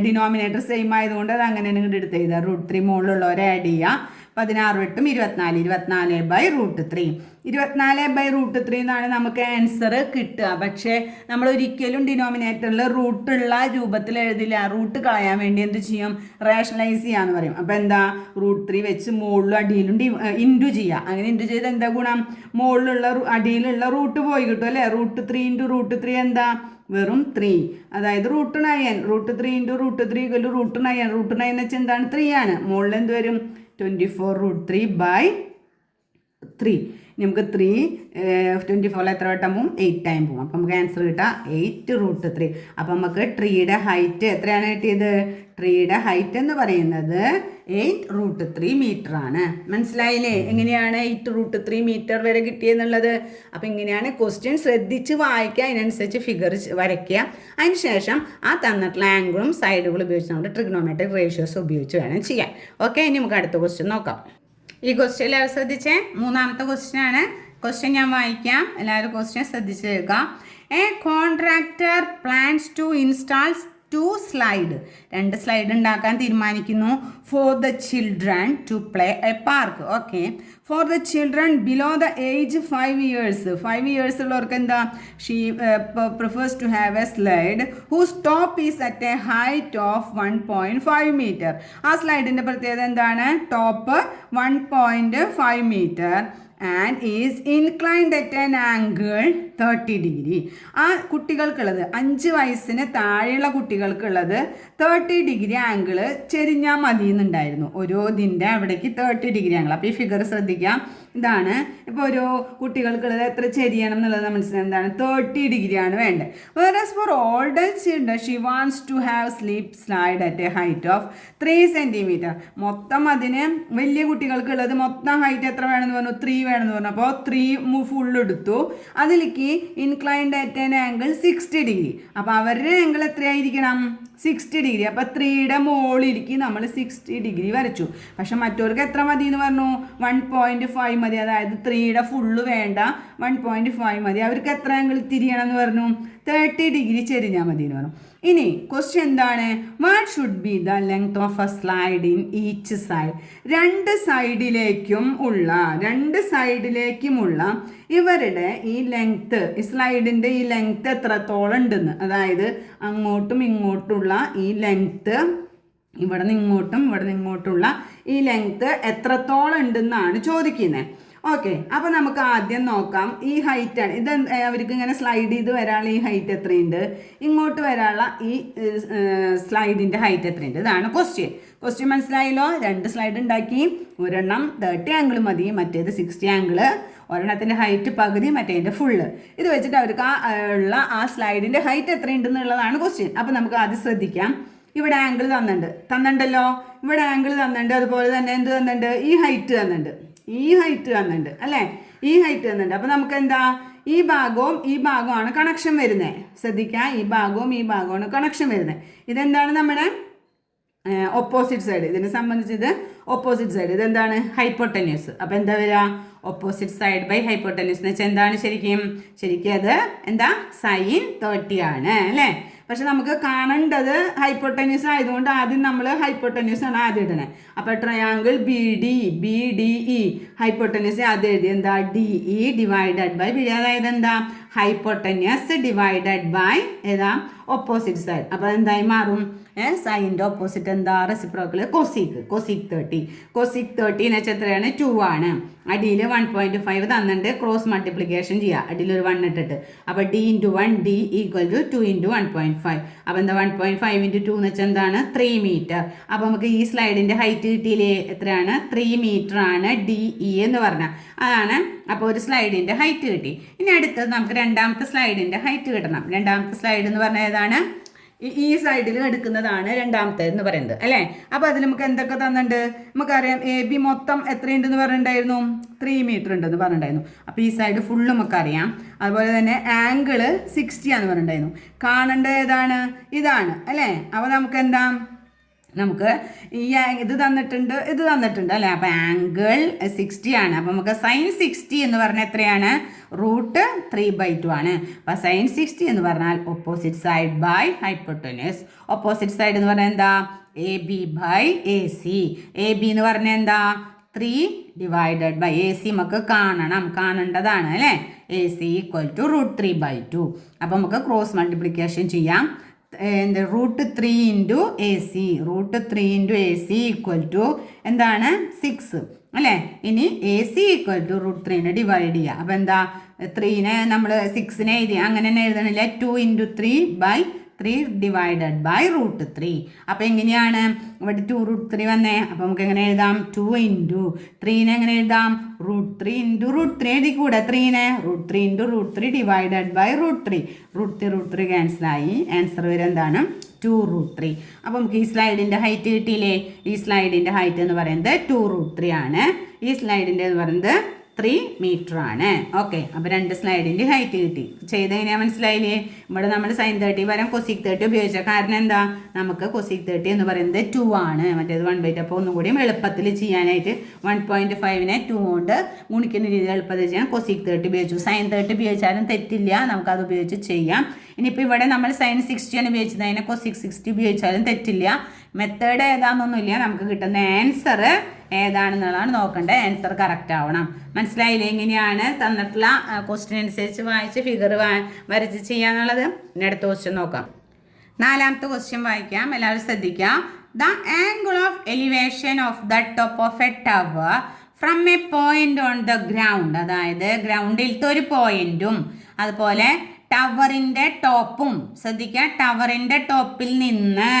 ഡിനോമിനേറ്റർ സെയിം ആയതുകൊണ്ട് അത് അങ്ങനെ ഇങ്ങോട്ട് എടുത്ത് എഴുതുക. √3 മുകളിലുള്ളവരെ ആഡ് ചെയ്യുക. 16 × 8 = 24/√3. 24/√3 എന്നാണ് നമുക്ക് ആൻസർ കിട്ടുക. പക്ഷേ നമ്മൾ ഒരിക്കലും ഡിനോമിനേറ്ററിൽ റൂട്ടുള്ള രൂപത്തിൽ എഴുതില്ല. റൂട്ട് കളയാൻ വേണ്ടി എന്ത് ചെയ്യും, റേഷണലൈസ് ചെയ്യാന്ന് പറയും. അപ്പോൾ എന്താ, √3 വെച്ച് മുകളിലും അടിയിലും ഇൻറ്റു ചെയ്യുക. അങ്ങനെ ഇൻറ്റു ചെയ്ത് എന്താ ഗുണം, മുകളിലുള്ള അടിയിലുള്ള റൂട്ട് പോയി കിട്ടും അല്ലേ. √3 × √3 എന്താ, വെറും 3. അതായത് √9. √3 × √3 = √9. √9 എന്ന് വെച്ചാൽ എന്താണ്, 3 ആണ്. മുകളിൽ എന്ത് വരും, 24√3/3. നമുക്ക് 24 എത്ര വട്ടം പോവും, 8 ടൈം പോവും. അപ്പം നമുക്ക് ആൻസർ കിട്ടാം 8√3. അപ്പം നമുക്ക് ട്രീയുടെ ഹൈറ്റ് എത്രയാണ് കിട്ടിയത്, ട്രീയുടെ ഹൈറ്റ് എന്ന് പറയുന്നത് 8√3 മീറ്റർ ആണ്. മനസ്സിലായില്ലേ എങ്ങനെയാണ് 8√3 മീറ്റർ വരെ കിട്ടിയെന്നുള്ളത്. അപ്പം ഇങ്ങനെയാണ് ക്വസ്റ്റ്യൻ, ശ്രദ്ധിച്ച് വായിക്കുക, അതിനനുസരിച്ച് ഫിഗർ വരയ്ക്കുക. അതിനുശേഷം ആ തന്നിട്ടുള്ള ആംഗിളും സൈഡുകളും ഉപയോഗിച്ച് നമ്മുടെ ട്രിഗ്നോമെട്രിക് റേഷ്യോസ് ഉപയോഗിച്ച് വേണം ചെയ്യാൻ. ഓക്കെ, ഇനി നമുക്ക് അടുത്ത ക്വസ്റ്റ്യൻ നോക്കാം. ഈ ക്വസ്റ്റ്യൻ എല്ലാവരും ശ്രദ്ധിച്ചേ, മൂന്നാമത്തെ ക്വസ്റ്റ്യൻ ആണ്. ക്വസ്റ്റ്യൻ ഞാൻ വായിക്കാം, എല്ലാവരും ക്വസ്റ്റ്യൻ ശ്രദ്ധിച്ച് കേൾക്കാം. A contractor plans to installs 2 slide, 2 slide ഉണ്ടാക്കാൻ തീരുമാനിക്കുന്നു. For the children to play a park. Okay, for the children below the age 5 years. 5 years ഉള്ളവർക്ക് എന്താ, she prefers to have a slide whose top is at a height of 1.5 meter. ആ സ്ലൈഡിൻ്റെ പ്രത്യേകത എന്താണ്, top 1.5 meter and is inclined at an angle 30 degree. ആ കുട്ടികൾക്കുള്ളത് 5 വയസ്സിന് താഴെയുള്ള കുട്ടികൾക്കുള്ളത് 30 degree angle ചെരിഞ്ഞാൽ മതി എന്നുണ്ടായിരുന്നു. ഓരോ ഇതിൻ്റെ അവിടേക്ക് 30 ഡിഗ്രി ആംഗിൾ. അപ്പോൾ ഈ ഫിഗർ ശ്രദ്ധിക്കാം, ഇതാണ്. ഇപ്പോൾ ഓരോ കുട്ടികൾക്കുള്ളത് എത്ര ചെരിയണം എന്നുള്ളത് മനസ്സിലായി, എന്താണ് 30 ഡിഗ്രിയാണ് വേണ്ടത്. whereas for older children she wants to have sleep slide at a height of 3 centimeter. മൊത്തം അതിന് വലിയ കുട്ടികൾക്കുള്ളത് മൊത്തം ഹൈറ്റ് എത്ര വേണമെന്ന് പറഞ്ഞു, 3 വേണമെന്ന് പറഞ്ഞു. അപ്പോൾ 3 ഫുൾ എടുത്തു, അതിലേക്ക് inclined at an angle 60 degree. അപ്പോൾ അവരുടെ ആംഗിൾ എത്രയായിരിക്കണം, 60 ഡിഗ്രി. അപ്പോൾ 3യുടെ മുകളിലേക്ക് നമ്മൾ 60 ഡിഗ്രി വരച്ചു. പക്ഷെ മറ്റവർക്ക് എത്ര മതി എന്ന് പറഞ്ഞു, 1.5 മതി. അതായത് 3യുടെ ഫുള്ള് വേണ്ട, 1.5 മതി. അവർക്ക് എത്ര ആംഗിൾ തിരിയണം എന്ന് പറഞ്ഞു, 30 ഡിഗ്രി ചെരിഞ്ഞാൽ മതി എന്ന് പറഞ്ഞു. ഇനി ക്വസ്റ്റ്യൻ എന്താണ്, what should be the length of A slide in each side. രണ്ട് സൈഡിലേക്കുമുള്ള ഇവരുടെ ഈ ലെങ്ത്ത്, ഈ സ്ലൈഡിൻ്റെ ഈ ലെങ്ത്ത് എത്രത്തോളം ഉണ്ടെന്ന്, അതായത് അങ്ങോട്ടും ഇങ്ങോട്ടുള്ള ഈ ലെങ്ത്ത്, ഇവിടെ നിന്ന് ഇങ്ങോട്ടുള്ള ഈ ലെങ്ത്ത് എത്രത്തോളം ഉണ്ടെന്നാണ് ചോദിക്കുന്നത്. ഓക്കെ, അപ്പോൾ നമുക്ക് ആദ്യം നോക്കാം ഈ ഹൈറ്റാണ് ഇത്. അവർക്ക് ഇങ്ങനെ സ്ലൈഡ് ചെയ്ത് വരാനുള്ള ഈ ഹൈറ്റ് എത്രയുണ്ട്, ഇങ്ങോട്ട് വരാനുള്ള ഈ സ്ലൈഡിൻ്റെ ഹൈറ്റ് എത്രയുണ്ട്, ഇതാണ് ക്വസ്റ്റ്യൻ മനസ്സിലായല്ലോ. 2 സ്ലൈഡ് ഉണ്ടാക്കി, ഒരെണ്ണം 30 ആംഗിൾ മതി, മറ്റേത് 60 ആംഗിൾ. ഒരെണ്ണത്തിൻ്റെ ഹൈറ്റ് പകുതി, മറ്റേതിൻ്റെ ഫുള്ള്. ഇത് വെച്ചിട്ട് അവർക്ക് ആ സ്ലൈഡിൻ്റെ ഹൈറ്റ് എത്രയുണ്ടെന്നുള്ളതാണ് ക്വസ്റ്റ്യൻ. അപ്പോൾ നമുക്ക് ആദ്യം ശ്രദ്ധിക്കാം. ഇവിടെ ആംഗിൾ തന്നിട്ടുണ്ടല്ലോ, ഇവിടെ ആംഗിൾ തന്നിട്ടുണ്ട്. അതുപോലെ തന്നെ എന്ത് തന്നിട്ടുണ്ട്, ഈ ഹൈറ്റ് തന്നിട്ടുണ്ട് അല്ലേ, ഈ ഹൈറ്റ് തന്നിട്ടുണ്ട്. അപ്പോൾ നമുക്ക് എന്താ, ഈ ഭാഗവുമാണ് കണക്ഷൻ വരുന്നത്. ശ്രദ്ധിക്കുക, ഈ ഭാഗവുമാണ് കണക്ഷൻ വരുന്നത്. ഇതെന്താണ് നമ്മുടെ ഓപ്പോസിറ്റ് സൈഡ്. ഇതിനെ സംബന്ധിച്ച് ഇത് ഓപ്പോസിറ്റ് സൈഡ്. ഇതെന്താണ്, ഹൈപ്പോട്ടന്യൂസ്. അപ്പോൾ എന്താ വരിക, ഓപ്പോസിറ്റ് സൈഡ് ബൈ ഹൈപ്പോട്ടന്യൂസ് എന്ന് വെച്ചാൽ എന്താണ് ശരിക്കും അത് എന്താ, sin 30 ആണ് അല്ലേ. പക്ഷെ നമുക്ക് കാണേണ്ടത് ഹൈപ്പോട്ടന്യൂസ് ആയതുകൊണ്ട് ആദ്യം നമ്മൾ ഹൈപ്പോട്ടന്യൂസ് ആണ് ആദ്യം ഇടണേ. അപ്പോൾ ട്രയാങ്കിൾ BDE ഹൈപ്പോട്ടന്യൂസ് ആദ്യം എഴുതി, എന്താ, DE ഡിവൈഡഡ് ബൈ BD, അതായത് എന്താ, ഹൈപ്പോട്ടന്യൂസ് ഡിവൈഡഡ് ബൈ ഏതാ, ഓപ്പോസിറ്റ് സൈഡ്. അപ്പോൾ എന്തായി മാറും, സൈൻ്റെ ഓപ്പോസിറ്റ് എന്താ, റെസിപ്രോക്കൽ കൊസീക് 30. കൊസീക് 30 എന്ന് വെച്ചാൽ എത്രയാണ്, 2 ആണ്. അടിയിൽ 1.5 തന്നിട്ടുണ്ട്, ക്രോസ് മൾട്ടിപ്ലിക്കേഷൻ ചെയ്യുക, അടിയിൽ ഒരു 1 ഇട്ടിട്ട്. അപ്പോൾ D × 1 D = 2 × 1.5. അപ്പോൾ എന്താ, 1.5 × 2 എന്ന് വെച്ചാൽ എന്താണ്, 3 മീറ്റർ. അപ്പോൾ നമുക്ക് ഈ സ്ലൈഡിൻ്റെ ഹൈറ്റ് കിട്ടിയില്ലേ, എത്രയാണ്, 3 മീറ്റർ ആണ് DE എന്ന് പറഞ്ഞാൽ, അതാണ്. അപ്പോൾ ഒരു സ്ലൈഡിൻ്റെ ഹൈറ്റ് കിട്ടി. ഇനി അടുത്തത് നമുക്ക് രണ്ടാമത്തെ സ്ലൈഡിൻ്റെ ഹൈറ്റ് കിട്ടണം. രണ്ടാമത്തെ സ്ലൈഡ് എന്ന് പറഞ്ഞാൽ ഏതാണ്, ഈ സൈഡിൽ എടുക്കുന്നതാണ് രണ്ടാമത്തെ എന്ന് പറയുന്നത് അല്ലേ. അപ്പോൾ അതിൽ നമുക്ക് എന്തൊക്കെ തന്നിട്ടുണ്ട്, നമുക്കറിയാം. AB മൊത്തം എത്രയുണ്ടെന്ന് പറഞ്ഞിട്ടുണ്ടായിരുന്നു, 3 മീറ്റർ ഉണ്ടെന്ന് പറഞ്ഞിട്ടുണ്ടായിരുന്നു. അപ്പോൾ ഈ സൈഡ് ഫുള്ള് നമുക്കറിയാം. അതുപോലെ തന്നെ ആംഗിള് 60 ആണെന്ന് പറഞ്ഞിട്ടുണ്ടായിരുന്നു. കാണേണ്ടത് ഏതാണ്, ഇതാണ് അല്ലേ. അപ്പോൾ നമുക്ക് എന്താ, നമുക്ക് ഈ ഇത് തന്നിട്ടുണ്ട് അല്ലേ. അപ്പോൾ ആംഗിൾ 60 ആണ്. അപ്പോൾ നമുക്ക് sin 60 എന്ന് പറഞ്ഞാൽ എത്രയാണ്, √3/2 ആണ്. അപ്പോൾ sin 60 എന്ന് പറഞ്ഞാൽ opposite side by hypotenuse. Opposite side എന്ന് പറഞ്ഞാൽ എന്താ, AB ബൈ AC. AB എന്ന് പറഞ്ഞാൽ എന്താ, 3 ഡിവൈഡഡ് ബൈ AC നമുക്ക് കാണേണ്ടതാണ് അല്ലേ. AC = √3/2. അപ്പോൾ നമുക്ക് ക്രോസ് മൾട്ടിപ്ലിക്കേഷൻ ചെയ്യാം. √3 × AC. √3 × AC = എന്താണ്, 6 അല്ലേ. ഇനി AC = √3 ഡിവൈഡ് ചെയ്യുക. അപ്പോൾ എന്താ, 3 നമ്മൾ 6 എഴുതി അങ്ങനെ തന്നെ എഴുതണില്ല, 2 × 3/3 ഡിവൈഡഡ് ബൈ √3. അപ്പോൾ എങ്ങനെയാണ് ഇവിടെ 2√3 വന്നേ. അപ്പോൾ നമുക്ക് എങ്ങനെ എഴുതാം, 2 × 3 എങ്ങനെ എഴുതാം, √3 × √3 എഴുതി കൂടെ, 3 √3 × √3 ഡിവൈഡഡ് ബൈ √3. √3 ക്യാൻസലായി, ആൻസർ വരെ എന്താണ്, 2√3. അപ്പോൾ നമുക്ക് ഈ സ്ലൈഡിൻ്റെ ഹൈറ്റ് കിട്ടിയില്ലേ. ഈ സ്ലൈഡിൻ്റെ ഹൈറ്റ് എന്ന് പറയുന്നത് 2√3 ആണ്. ഈ സ്ലൈഡിൻ്റെ എന്ന് പറയുന്നത് 3 മീറ്റർ ആണ്. ഓക്കെ, അപ്പോൾ 2 സ്ലൈഡിൻ്റെ ഹൈറ്റ് കിട്ടി. ചെയ്തെങ്ങനെയാണ് മനസ്സിലായില്ലേ. ഇവിടെ നമ്മൾ sin 30 പകരം cosec 30 ഉപയോഗിച്ച കാരണം എന്താ, നമുക്ക് cosec 30 എന്ന് പറയുന്നത് 2 ആണ്, മറ്റേത് 1/2. അപ്പോൾ ഒന്നും കൂടിയും എളുപ്പത്തിൽ ചെയ്യാനായിട്ട് 1.5നെ 2 കൊണ്ട് ഗുണിക്കുന്ന രീതിയിൽ എളുപ്പത്തിൽ ചെയ്യാൻ cosec 30 ഉപയോഗിച്ചു. sin 30 ഉപയോഗിച്ചാലും തെറ്റില്ല, നമുക്കത് ഉപയോഗിച്ച് ചെയ്യാം. ഇനിയിപ്പോൾ ഇവിടെ നമ്മൾ sin 60 ആണ് ഉപയോഗിച്ചത്, അതിനെ cosec 60 ഉപയോഗിച്ചാലും തെറ്റില്ല. മെത്തേഡ് ഏതാണെന്നൊന്നുമില്ല, നമുക്ക് കിട്ടുന്ന ആൻസർ ഏതാണെന്നുള്ളതാണ് നോക്കേണ്ടത്. ആൻസർ കറക്റ്റ് ആവണം. മനസ്സിലായില്ലേ എങ്ങനെയാണ് തന്നിട്ടുള്ള ക്വസ്റ്റ്യൻ അനുസരിച്ച് വായിച്ച് ഫിഗർ വരച്ച് ചെയ്യാന്നുള്ളത്. ഇനി അടുത്ത ക്വസ്റ്റ്യൻ നോക്കാം. 4ാമത്തെ ക്വസ്റ്റ്യൻ വായിക്കാം, എല്ലാവരും ശ്രദ്ധിക്കാം. The angle of elevation of the top of a tower from A point on the ground, അതായത് ഗ്രൗണ്ടിലത്തെ ഒരു പോയിന്റും അതുപോലെ ടവറിൻ്റെ ടോപ്പും. ശ്രദ്ധിക്കുക, ടവറിൻ്റെ ടോപ്പിൽ നിന്ന്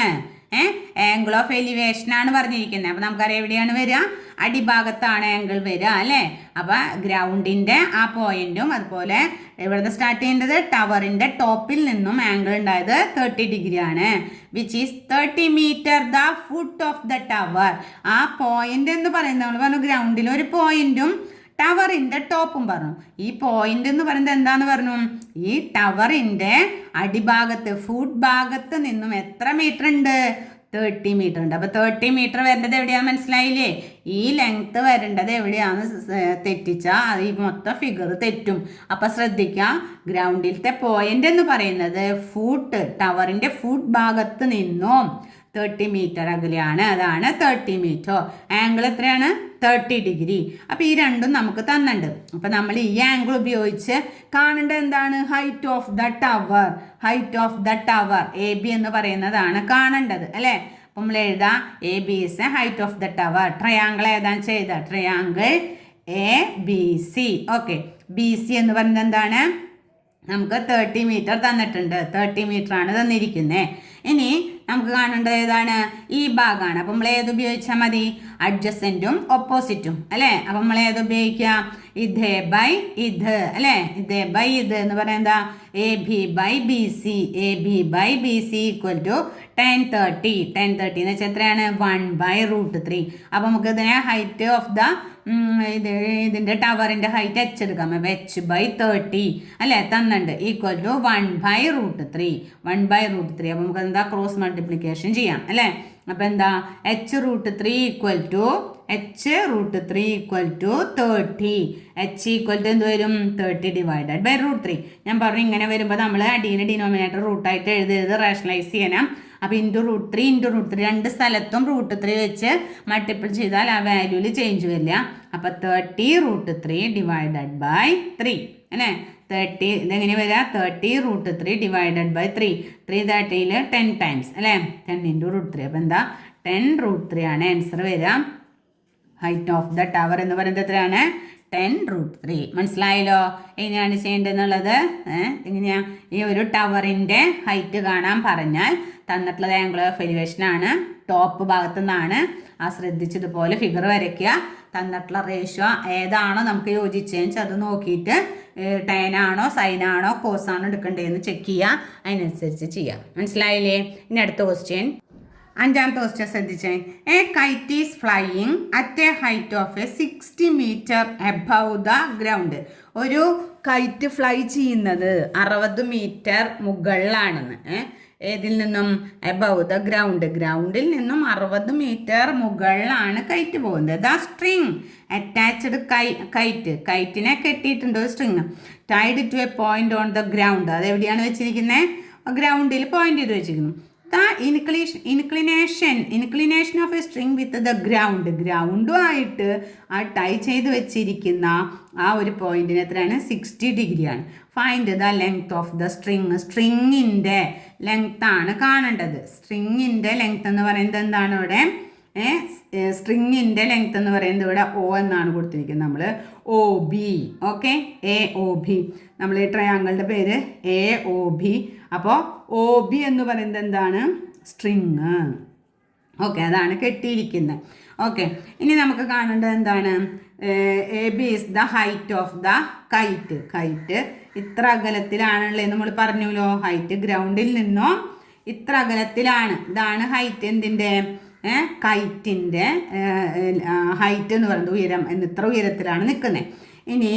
ആംഗിൾ ഓഫ് എലിവേഷൻ ആണ് പറഞ്ഞിരിക്കുന്നത്. അപ്പോൾ നമുക്കറിയാം എവിടെയാണ് വരിക, അടിഭാഗത്താണ് ആംഗിൾ വരിക അല്ലേ. അപ്പോൾ ഗ്രൗണ്ടിൻ്റെ ആ പോയിന്റും അതുപോലെ ഇവിടുത്തെ സ്റ്റാർട്ട് ചെയ്യേണ്ടത് ടവറിൻ്റെ ടോപ്പിൽ നിന്നും ആംഗിൾ ഉണ്ടായത് 30 ഡിഗ്രി ആണ്. Which is 30 metre the foot of the tower. ആ പോയിന്റ് എന്ന് പറയുന്നത് നമ്മൾ പറഞ്ഞു ഗ്രൗണ്ടിൽ ഒരു പോയിന്റും ടവറിൻ്റെ ടോപ്പും പറഞ്ഞു. ഈ പോയിന്റ് എന്ന് പറയുന്നത് എന്താന്ന് പറഞ്ഞു, ഈ ടവറിൻ്റെ അടിഭാഗത്ത് ഫുട് ഭാഗത്ത് നിന്നും എത്ര മീറ്റർ ഉണ്ട്, 30 മീറ്റർ ഉണ്ട്. അപ്പോൾ 30 മീറ്റർ വരേണ്ടത് എവിടെയാണെന്ന് മനസ്സിലായില്ലേ. ഈ ലെങ്ത്ത് വരേണ്ടത് എവിടെയാണെന്ന് തെറ്റിച്ചാൽ അത് ഈ മൊത്തം ഫിഗർ തെറ്റും. അപ്പോൾ ശ്രദ്ധിക്കുക, ഗ്രൗണ്ടിലത്തെ പോയിന്റ് എന്ന് പറയുന്നത് ഫുട്ട്, ടവറിൻ്റെ ഫുട് ഭാഗത്ത് നിന്നും 30 മീറ്റർ അകലെയാണ്, അതാണ് 30 മീറ്റർ. ആംഗിൾ എത്രയാണ്, 30 ഡിഗ്രി. അപ്പോൾ ഈ രണ്ടും നമുക്ക് തന്നിട്ടുണ്ട്. അപ്പോൾ നമ്മൾ ഈ ആംഗിൾ ഉപയോഗിച്ച് കാണേണ്ടത് എന്താണ്, height of the tower. Height of the tower AB എന്ന് പറയുന്നതാണ് കാണേണ്ടത് അല്ലേ. അപ്പം നമ്മൾ എഴുതാം AB is height of the tower. Triangle ഏതാണ് ചെയ്ത, triangle A B C. Okay, B C എന്ന് പറയുന്നത് എന്താണ്? നമുക്ക് 30 മീറ്റർ തന്നിട്ടുണ്ട്. 30 മീറ്റർ ആണ് തന്നിരിക്കുന്നത്. ഇനി നമുക്ക് കാണേണ്ടത് ഏതാണ്? ഈ ഭാഗമാണ്. അപ്പം നമ്മൾ ഏത് ഉപയോഗിച്ചാൽ മതി? അഡ്ജസൻറ്റും ഓപ്പോസിറ്റും അല്ലേ? അപ്പം നമ്മൾ ഏത് ഉപയോഗിക്കുക? ഇത് ബൈ ഇത് അല്ലേ? ഇത് ബൈ ഇത് എന്ന് പറയുന്നത് എന്താ? A B by B C. A B by B C equal to 1030. 1030 എന്ന് വെച്ചാൽ എത്രയാണ്? 1/√3. അപ്പം നമുക്ക് ഇതിനെ ഹൈറ്റ് ഓഫ് ദ ഇതിൻ്റെ ടവറിൻ്റെ ഹൈറ്റ് എച്ച് എടുക്കാം. അപ്പോൾ h/30 അല്ലേ തന്നുണ്ട് ഈക്വൽ ടു 1/√3. 1/√3. അപ്പോൾ നമുക്ക് എന്താ ക്രോസ് മൾട്ടിപ്ലിക്കേഷൻ ചെയ്യാം അല്ലേ? അപ്പോൾ എന്താ h√3 equal to 30. h equal to എന്ത് വരും? 30 ഡിവൈഡഡ് ബൈ √3. ഞാൻ പറഞ്ഞു ഇങ്ങനെ വരുമ്പോൾ നമ്മൾ അടിയിൽ ഡിനോമിനേറ്റർ റൂട്ടായിട്ട് എഴുതരുത്, റേഷണലൈസ് ചെയ്യണം. അപ്പോൾ *√3 രണ്ട് സ്ഥലത്തും √3 വെച്ച് മൾട്ടിപ്പിൾ ചെയ്താൽ ആ വാല്യൂവിൽ ചേഞ്ച് വരില്ല. അപ്പോൾ 30√3 ഡിവൈഡഡ് ബൈ 3 അല്ലേ? 30 ഇതെങ്ങനെ വരിക? 30√3 ഡിവൈഡഡ് ബൈ 3. 3 30ൽ 10 ടൈംസ് അല്ലേ? 10 × √3. അപ്പോൾ എന്താ? 10√3 ആണ് ആൻസർ വരിക. ഹൈറ്റ് ഓഫ് ദ ടവർ എന്ന് പറയുന്നത് എത്രയാണ്? 10√3. മനസ്സിലായല്ലോ? എങ്ങനെയാണ് ചെയ്യേണ്ടതെന്നുള്ളത്? എങ്ങനെയാണ് ഈ ഒരു ടവറിൻ്റെ ഹൈറ്റ് കാണാൻ പറഞ്ഞാൽ തന്നിട്ടുള്ളത് ആംഗിൾ ഓഫ് എലിവേഷൻ ആണ്. ടോപ്പ് ഭാഗത്തു നിന്നാണ്. ആ ശ്രദ്ധിച്ചതുപോലെ ഫിഗർ വരയ്ക്കുക. തന്നിട്ടുള്ള റേഷ്യോ ഏതാണോ നമുക്ക് യോജിച്ചതെന്ന് വെച്ചാൽ അത് നോക്കിയിട്ട് tan ആണോ sin ആണോ cos ആണോ എടുക്കേണ്ടതെന്ന് ചെക്ക് ചെയ്യുക. അതിനനുസരിച്ച് ചെയ്യാം. മനസ്സിലായില്ലേ? ഇനി അടുത്ത ക്വസ്റ്റ്യൻ, അഞ്ചാമത്തെ ക്വസ്റ്റ്യൻ ശ്രദ്ധിച്ചേ. A kite is flying at a height of a 60 metre above the ground. ഒരു കൈറ്റ് ഫ്ലൈ ചെയ്യുന്നത് 60 മീറ്റർ മുകളിലാണെന്ന്. ഏതിൽ നിന്നും? Above the ground. ഗ്രൗണ്ടിൽ നിന്നും 60 മീറ്റർ മുകളിലാണ് കൈറ്റ് പോകുന്നത്. ദ സ്ട്രിങ് അറ്റാച്ച്ഡ് കൈറ്റിനെ കെട്ടിയിട്ടുണ്ട് ഒരു string. Tied to a point on the ground. അതെവിടെയാണ് വെച്ചിരിക്കുന്നത്? ഗ്രൗണ്ടിൽ പോയിന്റ് ചെയ്ത് വെച്ചിരിക്കുന്നു. The inclination of a string with the ഗ്രൗണ്ടുമായിട്ട് ആ ടൈ ചെയ്ത് വെച്ചിരിക്കുന്ന ആ ഒരു പോയിന്റിന് എത്രയാണ്? 60 ഡിഗ്രിയാണ്. Find the length of the string. സ്ട്രിങ്ങിൻ്റെ ലെങ്ത് ആണ് കാണേണ്ടത്. സ്ട്രിങ്ങിൻ്റെ ലെങ്ത് എന്ന് പറയുന്നത് എന്താണ് ഇവിടെ? സ്ട്രിങ്ങിൻ്റെ ലെങ്ത് എന്ന് പറയുന്നത് ഇവിടെ O എന്നാണ് കൊടുത്തിരിക്കുന്നത്. നമ്മൾ OB. Okay, AOB. നമ്മൾ ഈ ട്രയാങ്കിളിൻ്റെ പേര് AOB. അപ്പോൾ OB എന്ന് പറയുന്നത് എന്താണ്? സ്ട്രിങ്. ഓക്കെ, അതാണ് കെട്ടിയിരിക്കുന്നത്. ഓക്കെ, ഇനി നമുക്ക് കാണേണ്ടത് എന്താണ്? AB is the height of the KITE ഇത്ര അകലത്തിലാണുള്ളത് നമ്മൾ പറഞ്ഞല്ലോ. ഹൈറ്റ് ഗ്രൗണ്ടിൽ നിന്നോ ഇത്ര അകലത്തിലാണ്. ഇതാണ് ഹൈറ്റ്. എന്തിൻ്റെ? കൈറ്റിൻ്റെ ഹൈറ്റ് എന്ന് പറയുന്നത് ഉയരം. ഇത്ര ഉയരത്തിലാണ് നിൽക്കുന്നത്. ഇനി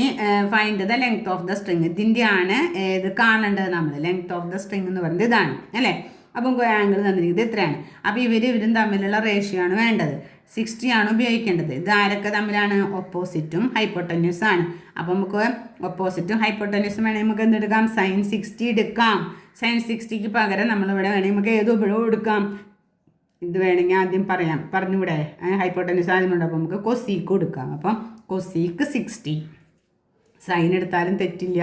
find the length of the string. ഇതിൻ്റെയാണ് ഇത് കാണേണ്ടത് നമ്മൾ. ലെങ്ത് ഓഫ് ദ സ്ട്രിങ് എന്ന് പറയുന്നത് ഇതാണ് അല്ലേ? അപ്പം ആംഗിൾ തന്നിരിക്കുന്നത് ഇത്രയാണ്. അപ്പോൾ ഇവരും തമ്മിലുള്ള റേഷ്യോ ആണ് വേണ്ടത്. 60 ആണ് ഉപയോഗിക്കേണ്ടത്. ഇത് ആരൊക്കെ തമ്മിലാണ്? ഓപ്പോസിറ്റും ഹൈപ്പോട്ടന്യൂസും ആണ്. അപ്പോൾ നമുക്ക് ഓപ്പോസിറ്റും ഹൈപ്പോട്ടന്യൂസും വേണമെങ്കിൽ നമുക്ക് എന്തെടുക്കാം? sin 60 എടുക്കാം. sin 60ക്ക് പകരം നമ്മളിവിടെ വേണമെങ്കിൽ നമുക്ക് ഏത് ഉപയോഗം എടുക്കാം? ഇത് വേണമെങ്കിൽ ആദ്യം പറഞ്ഞൂടെ? ഹൈപ്പോട്ടന്യൂസ് ആദ്യം ഉണ്ട്. അപ്പോൾ നമുക്ക് കൊസീക്ക് കൊടുക്കാം. അപ്പം കൊസീക്ക് 60. സൈൻ എടുത്താലും തെറ്റില്ല,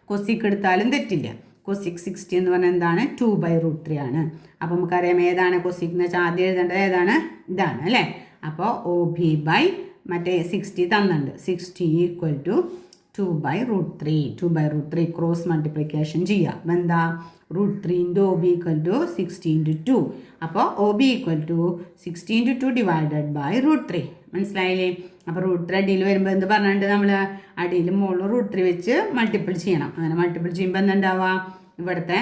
കൊസീക്ക് എടുത്താലും തെറ്റില്ല. കൊസീക്ക് 60 എന്ന് പറഞ്ഞാൽ എന്താണ്? 2/√3 ആണ്. അപ്പോൾ നമുക്കറിയാം ഏതാണ് കൊസീക്ക് എന്ന് വെച്ചാൽ ആദ്യം എഴുതേണ്ടത് ഏതാണ്? ഇതാണ് അല്ലേ? അപ്പോൾ OB ബൈ മറ്റേ 60 തന്നുണ്ട്. 60 ഈക്വൽ ടു 2/√3. 2/√3 ക്രോസ് മൾട്ടിപ്ലിക്കേഷൻ ചെയ്യാം. അപ്പം എന്താ? √3 × OB ഈക്വൽ ടു 60 × 2. അപ്പോൾ OB equal to 60 × 2 divided by √3. മനസ്സിലായില്ലേ? അപ്പോൾ √3 അടിയിൽ വരുമ്പോൾ എന്ത് പറഞ്ഞിട്ടുണ്ട്? നമ്മൾ അടിയിൽ മുകളിൽ √3 വെച്ച് മൾട്ടിപ്പിൾ ചെയ്യണം. അങ്ങനെ മൾട്ടിപ്പിൾ ചെയ്യുമ്പോൾ എന്തുണ്ടാവുക? ഇവിടുത്തെ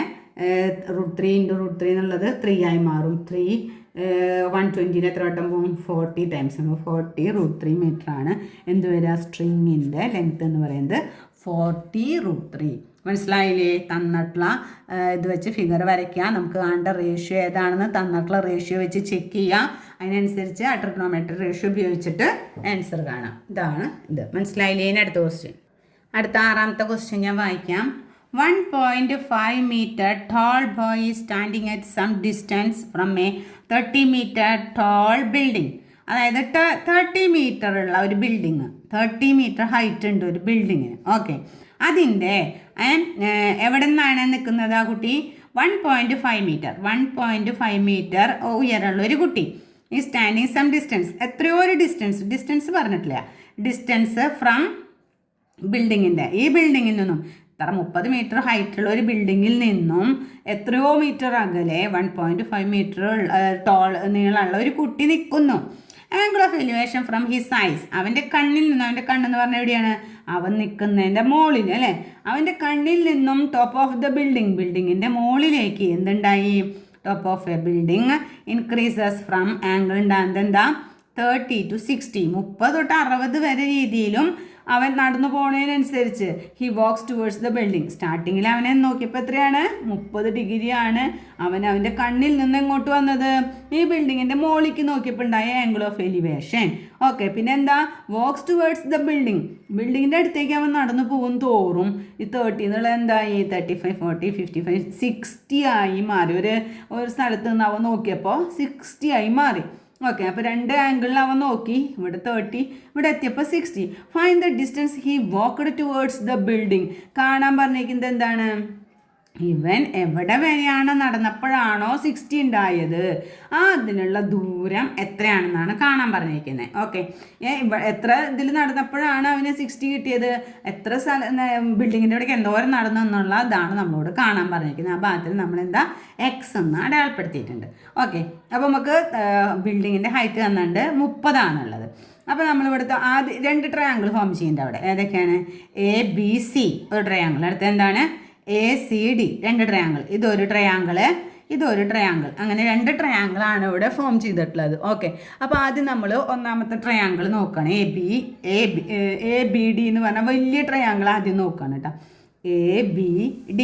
√3 × √3 എന്നുള്ളത് 3 ആയി മാറും. 3 120 എത്ര വട്ടം പോകും? 40 ടൈംസ്. അപ്പോൾ 40√3 മീറ്റർ ആണ് എന്ത് വരിക? സ്ട്രിങ്ങിൻ്റെ ലെങ്ത് എന്ന് പറയുന്നത് 40√3. മനസ്സിലായില്ലേ? തന്നിട്ടുള്ള ഇത് വെച്ച് ഫിഗർ വരയ്ക്കുക. നമുക്ക് കാണേണ്ട റേഷ്യോ ഏതാണെന്ന് തന്നിട്ടുള്ള റേഷ്യോ വെച്ച് ചെക്ക് ചെയ്യുക. അതിനനുസരിച്ച് ആ ട്രിഗണോമെട്രി റേഷ്യോ ഉപയോഗിച്ചിട്ട് ആൻസർ കാണാം. ഇതാണ് ഇത്. മനസ്സിലായില്ലേ? ഇനി അടുത്ത ക്വസ്റ്റ്യൻ. അടുത്ത ആറാമത്തെ ക്വസ്റ്റ്യൻ ഞാൻ വായിക്കാം. 1.5 meter tall boy is standing at some distance from a 30 meter tall building. അതായത് 30 മീറ്റർ ഉള്ള ഒരു ബിൽഡിങ്, 30 മീറ്റർ ഹൈറ്റ് ഉണ്ട് ഒരു ബിൽഡിങ്ങിന്. ഓക്കെ, അതിൻ്റെ എവിടെ നിന്നാണ് നിൽക്കുന്നത് ആ കുട്ടി? 1.5 മീറ്റർ ഉയരമുള്ള ഒരു കുട്ടി ഈ സ്റ്റാൻഡിങ് സം ഡിസ്റ്റൻസ്. എത്രയോ ഒരു ഡിസ്റ്റൻസ് പറഞ്ഞിട്ടില്ല. ഡിസ്റ്റൻസ് ഫ്രം ബിൽഡിങ്ങിൻ്റെ ഈ ബിൽഡിങ്ങിൽ നിന്നും ഇത്ര 30 മീറ്റർ ഹൈറ്റുള്ള ഒരു ബിൽഡിങ്ങിൽ നിന്നും എത്രയോ മീറ്റർ അകലെ 1.5 മീറ്റർ നീളമുള്ള ഒരു കുട്ടി നിൽക്കുന്നു. Angle of elevation from his eyes, അവൻ്റെ കണ്ണിൽ നിന്നും, അവൻ്റെ കണ്ണെന്ന് പറഞ്ഞാൽ എവിടെയാണ്, അവൻ നിൽക്കുന്നതിൻ്റെ മുകളിൽ അല്ലേ, അവൻ്റെ കണ്ണിൽ നിന്നും ടോപ്പ് ഓഫ് ദ ബിൽഡിങ്ങിൻ്റെ മുകളിലേക്ക് എന്തുണ്ടായി, top of a building increases from angle ഉണ്ടാകുന്നത് എന്താ 30 to 60, 30 തൊട്ട് 60 വരെ രീതിയിലും അവൻ നടന്നു പോകുന്നതിനനുസരിച്ച് he walks towards the building. സ്റ്റാർട്ടിങ്ങിൽ അവനെ നോക്കിയപ്പോൾ എത്രയാണ്, 30 ഡിഗ്രിയാണ് അവൻ്റെ കണ്ണിൽ നിന്ന് എങ്ങോട്ട് വന്നത്, ഈ ബിൽഡിങ്ങിൻ്റെ മുകളിലേക്ക് നോക്കിയപ്പോൾ ഉണ്ടായ ആംഗിൾ ഓഫ് എലിവേഷൻ. ഓക്കെ, പിന്നെ എന്താ, വാക്സ് ടുവേഴ്സ് ദ ബിൽഡിങ്ങിൻ്റെ അടുത്തേക്ക് അവൻ നടന്നു പോകും തോറും ഈ 30 എന്നുള്ള എന്തായി 35, 40, 55, 60 ആയി മാറി. ഒരു സ്ഥലത്ത് നിന്ന് അവൻ നോക്കിയപ്പോൾ 60 ആയി മാറി. ഓക്കെ, അപ്പോൾ 2 ആംഗിളിൽ അവൻ നോക്കി, ഇവിടെ 30, ഇവിടെ എത്തിയപ്പോൾ 60. Find the distance he walked towards the building. കാണാൻ പറഞ്ഞിരിക്കുന്നത് എന്താണ്, ഇവൻ എവിടെ വരെയാണ് നടന്നപ്പോഴാണോ 60 ഉണ്ടായത് അതിനുള്ള ദൂരം എത്രയാണെന്നാണ് കാണാൻ പറഞ്ഞിരിക്കുന്നത്. ഓക്കെ, എത്ര ഇതിൽ നടന്നപ്പോഴാണ് അവന് 60 കിട്ടിയത്, എത്ര ബിൽഡിങ്ങിൻ്റെ ഇവിടേക്ക് എന്തോരം നടന്നു എന്നുള്ള ഇതാണ് നമ്മളോട് കാണാൻ പറഞ്ഞിരിക്കുന്നത്. ആ ഭാഗത്തിൽ നമ്മളെന്താ എക്സ് എന്ന് അടയാളപ്പെടുത്തിയിട്ടുണ്ട്. ഓക്കെ, അപ്പോൾ നമുക്ക് ബിൽഡിങ്ങിൻ്റെ ഹൈറ്റ് തന്നിട്ടുണ്ട് 30 ആണുള്ളത്. അപ്പോൾ നമ്മളിവിടുത്തെ ആദ്യം 2 ട്രയാങ്കിൾ ഫോം ചെയ്യുന്നുണ്ട്. അവിടെ ഏതൊക്കെയാണ്, ABC ഒരു ട്രയാങ്കിൾ, അടുത്ത എന്താണ് ACD 2 ട്രയാങ്കിൾ, ഇതൊരു ട്രയാങ്കിൾ, അങ്ങനെ 2 ട്രയാങ്കിളാണ് ഇവിടെ ഫോം ചെയ്തിട്ടുള്ളത്. ഓക്കെ, അപ്പോൾ ആദ്യം നമ്മൾ ഒന്നാമത്തെ ട്രയാങ്കിൾ നോക്കുകയാണ്, ABD എന്ന് പറഞ്ഞാൽ വലിയ ട്രയാങ്കിൾ ആദ്യം നോക്കുകയാണ് കേട്ടോ. ABD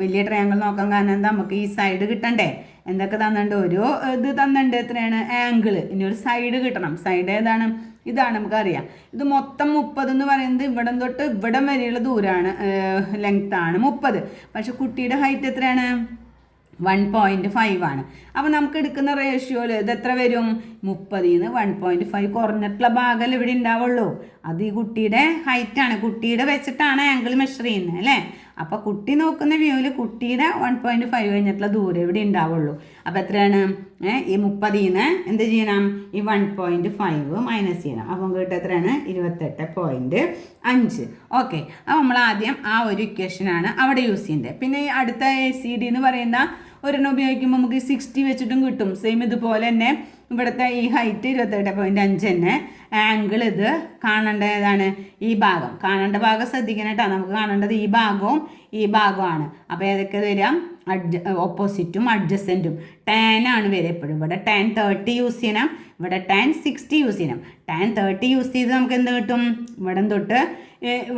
വലിയ ട്രയാങ്കിൾ നോക്കാൻ കാരണം എന്താ, നമുക്ക് ഈ സൈഡ് കിട്ടണ്ടേ, എന്തൊക്കെ തന്നിട്ടുണ്ട്, ഒരു ഇത് തന്നിട്ടുണ്ട്, എത്രയാണ് ആംഗിൾ, ഇനി ഒരു സൈഡ് കിട്ടണം. സൈഡ് ഏതാണ്, ഇതാണ് നമുക്കറിയാം. ഇത് മൊത്തം 30 എന്ന് പറയുന്നത് ഇവിടം തൊട്ട് ഇവിടം വരെയുള്ള ദൂരമാണ്, ലെങ്ത്താണ് 30. പക്ഷെ കുട്ടിയുടെ ഹൈറ്റ് എത്രയാണ്, 1.5 ആണ്. അപ്പോൾ നമുക്ക് എടുക്കുന്ന റേഷ്യോയിൽ ഇത് എത്ര വരും, 30 1.5 കുറഞ്ഞിട്ടുള്ള ഭാഗം ഇവിടെ ഉണ്ടാവുള്ളൂ. അത് ഈ കുട്ടിയുടെ ഹൈറ്റാണ്, കുട്ടിയുടെ വെച്ചിട്ടാണ് ആംഗിൾ മെഷർ ചെയ്യുന്നത് അല്ലേ. അപ്പോൾ കുട്ടി നോക്കുന്ന വ്യൂവിൽ കുട്ടിയുടെ 1.5 കഴിഞ്ഞിട്ടുള്ള ദൂരം ഇവിടെ ഉണ്ടാവുള്ളൂ. അപ്പോൾ എത്രയാണ്, ഈ 30 എന്ത് ചെയ്യണം, ഈ 1.5 മൈനസ് ചെയ്യണം. അപ്പോൾ നമുക്ക് കിട്ടുക എത്രയാണ്, 28.5. ഓക്കെ, അപ്പോൾ നമ്മൾ ആദ്യം ആ ഒരു ഇക്വേഷനാണ് അവിടെ യൂസ് ചെയ്യേണ്ടത്. പിന്നെ ഈ അടുത്ത ACD എന്ന് പറയുന്ന ഒരെണ്ണം ഉപയോഗിക്കുമ്പോൾ നമുക്ക് 60 വെച്ചിട്ടും കിട്ടും. സെയിം ഇതുപോലെ തന്നെ ഇവിടുത്തെ ഈ ഹൈറ്റ് 28.5 തന്നെ, ആംഗിൾ ഇത് കാണേണ്ട ഏതാണ്, ഈ ഭാഗം, കാണേണ്ട ഭാഗം ശ്രദ്ധിക്കണം കേട്ടോ. നമുക്ക് കാണേണ്ടത് ഈ ഭാഗമാണ്. അപ്പോൾ ഏതൊക്കെ വരാം, ഓപ്പോസിറ്റും അഡ്ജസൻറ്റും. tan ആണ് വരെ എപ്പോഴും. ഇവിടെ tan 30 യൂസ് ചെയ്യണം, ഇവിടെ tan 60 യൂസ് ചെയ്യണം. tan 30 യൂസ് ചെയ്ത് നമുക്ക് എന്ത് കിട്ടും, ഇവിടെ തൊട്ട്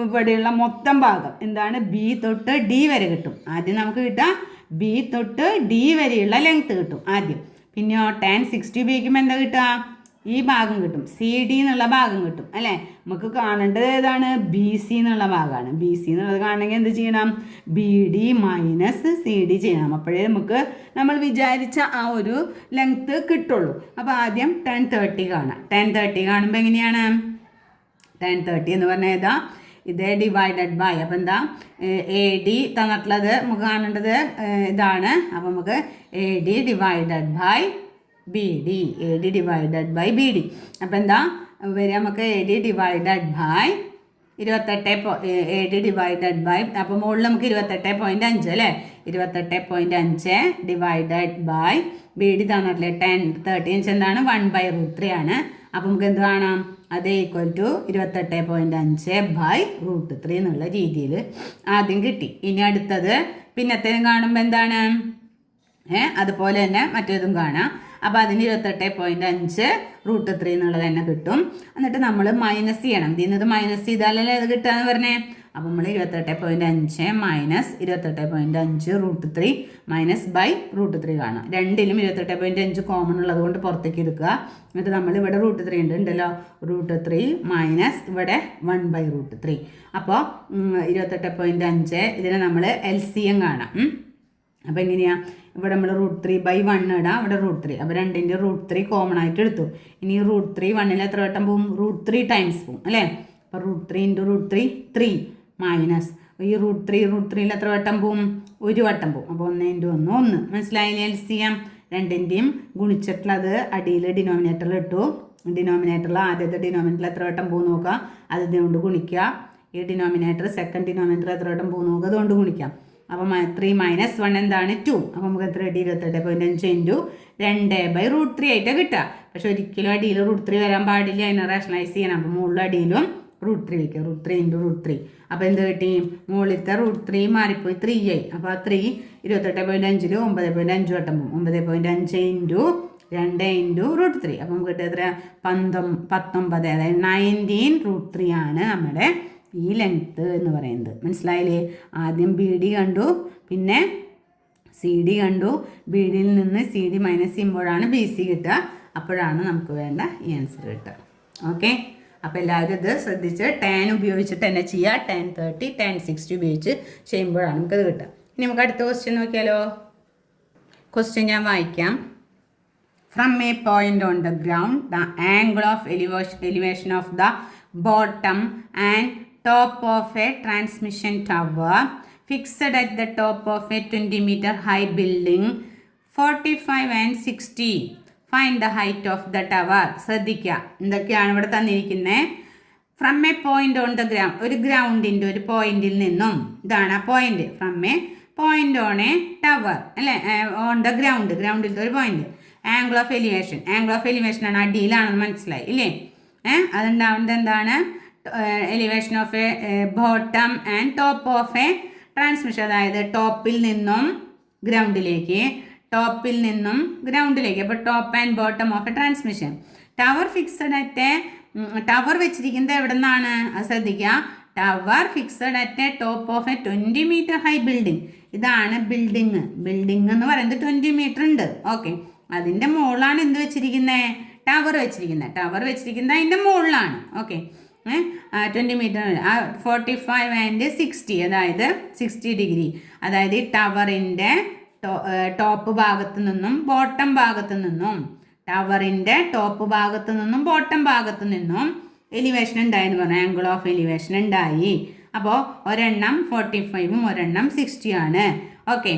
ഇവിടെയുള്ള മൊത്തം ഭാഗം എന്താണ്, B തൊട്ട് D വരെ കിട്ടും. ആദ്യം നമുക്ക് കിട്ടാം B തൊട്ട് D വരെയുള്ള ലെങ്ത്ത് കിട്ടും ആദ്യം. പിന്നെയോ tan 60 ഉപയോഗിക്കുമ്പോൾ എന്താ കിട്ടുക, ഈ ഭാഗം കിട്ടും, CD എന്നുള്ള ഭാഗം കിട്ടും അല്ലേ. നമുക്ക് കാണേണ്ടത് ഏതാണ്, BC എന്നുള്ള ഭാഗമാണ്. BC എന്നുള്ളത് കാണണമെങ്കിൽ എന്ത് ചെയ്യണം, BD മൈനസ് CD ചെയ്യണം. അപ്പോഴേ നമുക്ക് നമ്മൾ വിചാരിച്ച ആ ഒരു ലെങ്ത്ത് കിട്ടുള്ളൂ. അപ്പോൾ ആദ്യം tan 30 കാണാം. tan 30 കാണുമ്പോൾ എങ്ങനെയാണ്, tan 30 എന്ന് പറഞ്ഞാൽ ഏതാ, ഇത് ഡിവൈഡഡ് ബൈ, അപ്പോൾ എന്താ AD തന്നിട്ടുള്ളത് നമുക്ക് കാണേണ്ടത് ഇതാണ്. അപ്പോൾ നമുക്ക് AD divided by BD, AD divided by BD. അപ്പോൾ എന്താ വരിക, നമുക്ക് AD divided by 28, AD divided by, അപ്പോൾ മുകളിൽ നമുക്ക് 28.5 അല്ലേ, 28.5 ഡിവൈഡഡ് ബൈ BD തന്നിട്ടില്ലേ 30 എന്താണ് 1/√3 ആണ്. അപ്പോൾ നമുക്ക് എന്ത് കാണാം, അത് ഈക്വൽ ടു 28.5/√3 എന്നുള്ള രീതിയിൽ ആദ്യം കിട്ടി. ഇനി അടുത്തത് പിന്നത്തേതും കാണുമ്പോൾ എന്താണ്, അതുപോലെ തന്നെ മറ്റേതും കാണാം. അപ്പോൾ അതിന് 28.5/√3 എന്നുള്ളത് തന്നെ കിട്ടും. എന്നിട്ട് നമ്മൾ മൈനസ് ചെയ്യണം, ഇതിൽ നിന്ന് മൈനസ് ചെയ്താലല്ലേ അത് കിട്ടുകയെന്ന് പറഞ്ഞേ. അപ്പോൾ നമ്മൾ 28.5 മൈനസ് 28.5/√3 മൈനസ് √3 കാണാം. രണ്ടിലും 28.5 കോമൺ ഉള്ളത് കൊണ്ട് പുറത്തേക്ക് എടുക്കുക. എന്നിട്ട് നമ്മൾ ഇവിടെ √3 ഉണ്ടല്ലോ, √3 മൈനസ് ഇവിടെ 1/√3. അപ്പോൾ 28.5 ഇതിനെ നമ്മൾ LCM കാണാം. അപ്പോൾ എങ്ങനെയാണ്, ഇവിടെ നമ്മൾ √3/1 ഇടാം, ഇവിടെ √3. അപ്പോൾ രണ്ടിൻ്റെ √3 കോമൺ ആയിട്ട് എടുത്തു. ഇനി √3 1 എത്ര വട്ടം പോവും, √3 ടൈംസ് പോവും അല്ലേ. അപ്പോൾ √3 × √3 3 മൈനസ് ഈ √3 എത്ര വട്ടം പോവും, ഒരു വട്ടം പോവും. അപ്പോൾ 1 × 1 1. മനസ്സിലായില്ലേ, LCM രണ്ടിൻ്റെയും ഗുണിച്ചിട്ടുള്ളത് അടിയിൽ ഡിനോമിനേറ്ററിൽ ഇട്ടു. ഡിനോമിനേറ്ററിൽ ആദ്യത്തെ ഡിനോമിനേറ്ററിൽ എത്ര വട്ടം പോകും നോക്കുക, അത് ഇതുകൊണ്ട് ഗുണിക്കുക. ഈ ഡിനോമിനേറ്റർ സെക്കൻഡ് ഡിനോമിനേറ്റർ എത്ര വട്ടം പോകും നോക്കുക, അതുകൊണ്ട് ഗുണിക്കാം. അപ്പം 3 - 1 എന്താണ് 2. അപ്പം നമുക്ക് എത്ര കിട്ടി 28.5 ഇൻറ്റു 2/√3 ആയിട്ട് കിട്ടുക. പക്ഷെ ഒരിക്കലും അടിയിൽ √3 വരാൻ പാടില്ല, അതിനെ റേഷണലൈസ് ചെയ്യണം. അപ്പം മുകളിലും അടിയിലും √3 വയ്ക്കുക. √3 ഇൻറ്റു √3. അപ്പോൾ എന്ത് കിട്ടി, മുകളിലത്തെ √3 മാറിപ്പോയി 3 ആയി. അപ്പോൾ ആ 3 28.5 9.5 വട്ടം പോകും. 9.5 ഇൻറ്റു 2 ഇൻറ്റു √3. അപ്പം നമുക്ക് കിട്ടുക എത്ര 19, അതായത് 19√3 ആണ് നമ്മുടെ ഈ ലെങ്ത്ത് എന്ന് പറയുന്നത്. മനസ്സിലായില്ലേ? ആദ്യം ബി ഡി കണ്ടു, പിന്നെ സി ഡി കണ്ടു. ബി ഡിയിൽ നിന്ന് സി ഡി മൈനസ് ചെയ്യുമ്പോഴാണ് ബി സി കിട്ടുക. അപ്പോഴാണ് നമുക്ക് വേണ്ട ഈ ആൻസർ കിട്ടുക. ഓക്കെ, അപ്പോൾ എല്ലാവരും ഇത് ശ്രദ്ധിച്ച് tan ഉപയോഗിച്ചിട്ട് തന്നെ ചെയ്യുക. tan 30 tan 60 ഉപയോഗിച്ച് ചെയ്യുമ്പോഴാണ് നമുക്കത് കിട്ടുക. ഇനി നമുക്ക് അടുത്ത ക്വസ്റ്റ്യൻ നോക്കിയാലോ. ക്വസ്റ്റ്യൻ ഞാൻ വായിക്കാം. From a point on the ground, the angle of elevation of the bottom and top of a transmission tower fixed at the top of a 20-meter high building 45 and 60. Find the height of the tower. ശ്രദ്ധിക്കുക, എന്തൊക്കെയാണ് ഇവിടെ തന്നിരിക്കുന്നത്. From A point on the ground, ഒരു ഗ്രൗണ്ടിൻ്റെ ഒരു പോയിന്റിൽ നിന്നും, ഇതാണ് ആ point. From A point on A tower അല്ലേ, ഓൺ ദ ഗ്രൗണ്ടിലത്തെ ഒരു പോയിന്റ്. ആംഗിൾ ഓഫ് എലിവേഷൻ ആണ്, അടിയിലാണെന്ന് മനസ്സിലായി ഇല്ലേ. അതുണ്ടാവുന്നത് എന്താണ്, elevation of a bottom and top of a transmission, അതായത് ടോപ്പിൽ നിന്നും ഗ്രൗണ്ടിലേക്ക്. അപ്പോൾ top and bottom of a transmission. Tower fixed at tower വെച്ചിരിക്കുന്നത് എവിടെ നിന്നാണ്, അത് ശ്രദ്ധിക്കുക. Tower fixed at a top of a 20 metre high building. ഇതാണ് ബിൽഡിങ് എന്ന് പറയുന്നത് 20 മീറ്റർ ഉണ്ട്. ഓക്കെ, അതിൻ്റെ മുകളിലാണ് എന്ത് വെച്ചിരിക്കുന്നത്, ടവർ വെച്ചിരിക്കുന്നത് അതിൻ്റെ മുകളിലാണ്. ഓക്കെ, 20 മീറ്റർ 45 ആൻഡ് 60, അതായത് 60 ഡിഗ്രി. അതായത് ഈ ടവറിൻ്റെ ടോപ്പ് ഭാഗത്ത് നിന്നും ബോട്ടം ഭാഗത്ത് നിന്നും എലിവേഷൻ ഉണ്ടായെന്ന് പറഞ്ഞു, ആംഗിൾ ഓഫ് എലിവേഷൻ ഉണ്ടായി. അപ്പോൾ ഒരെണ്ണം 45ഉം ഒരെണ്ണം 60 ആണ്. ഓക്കെ,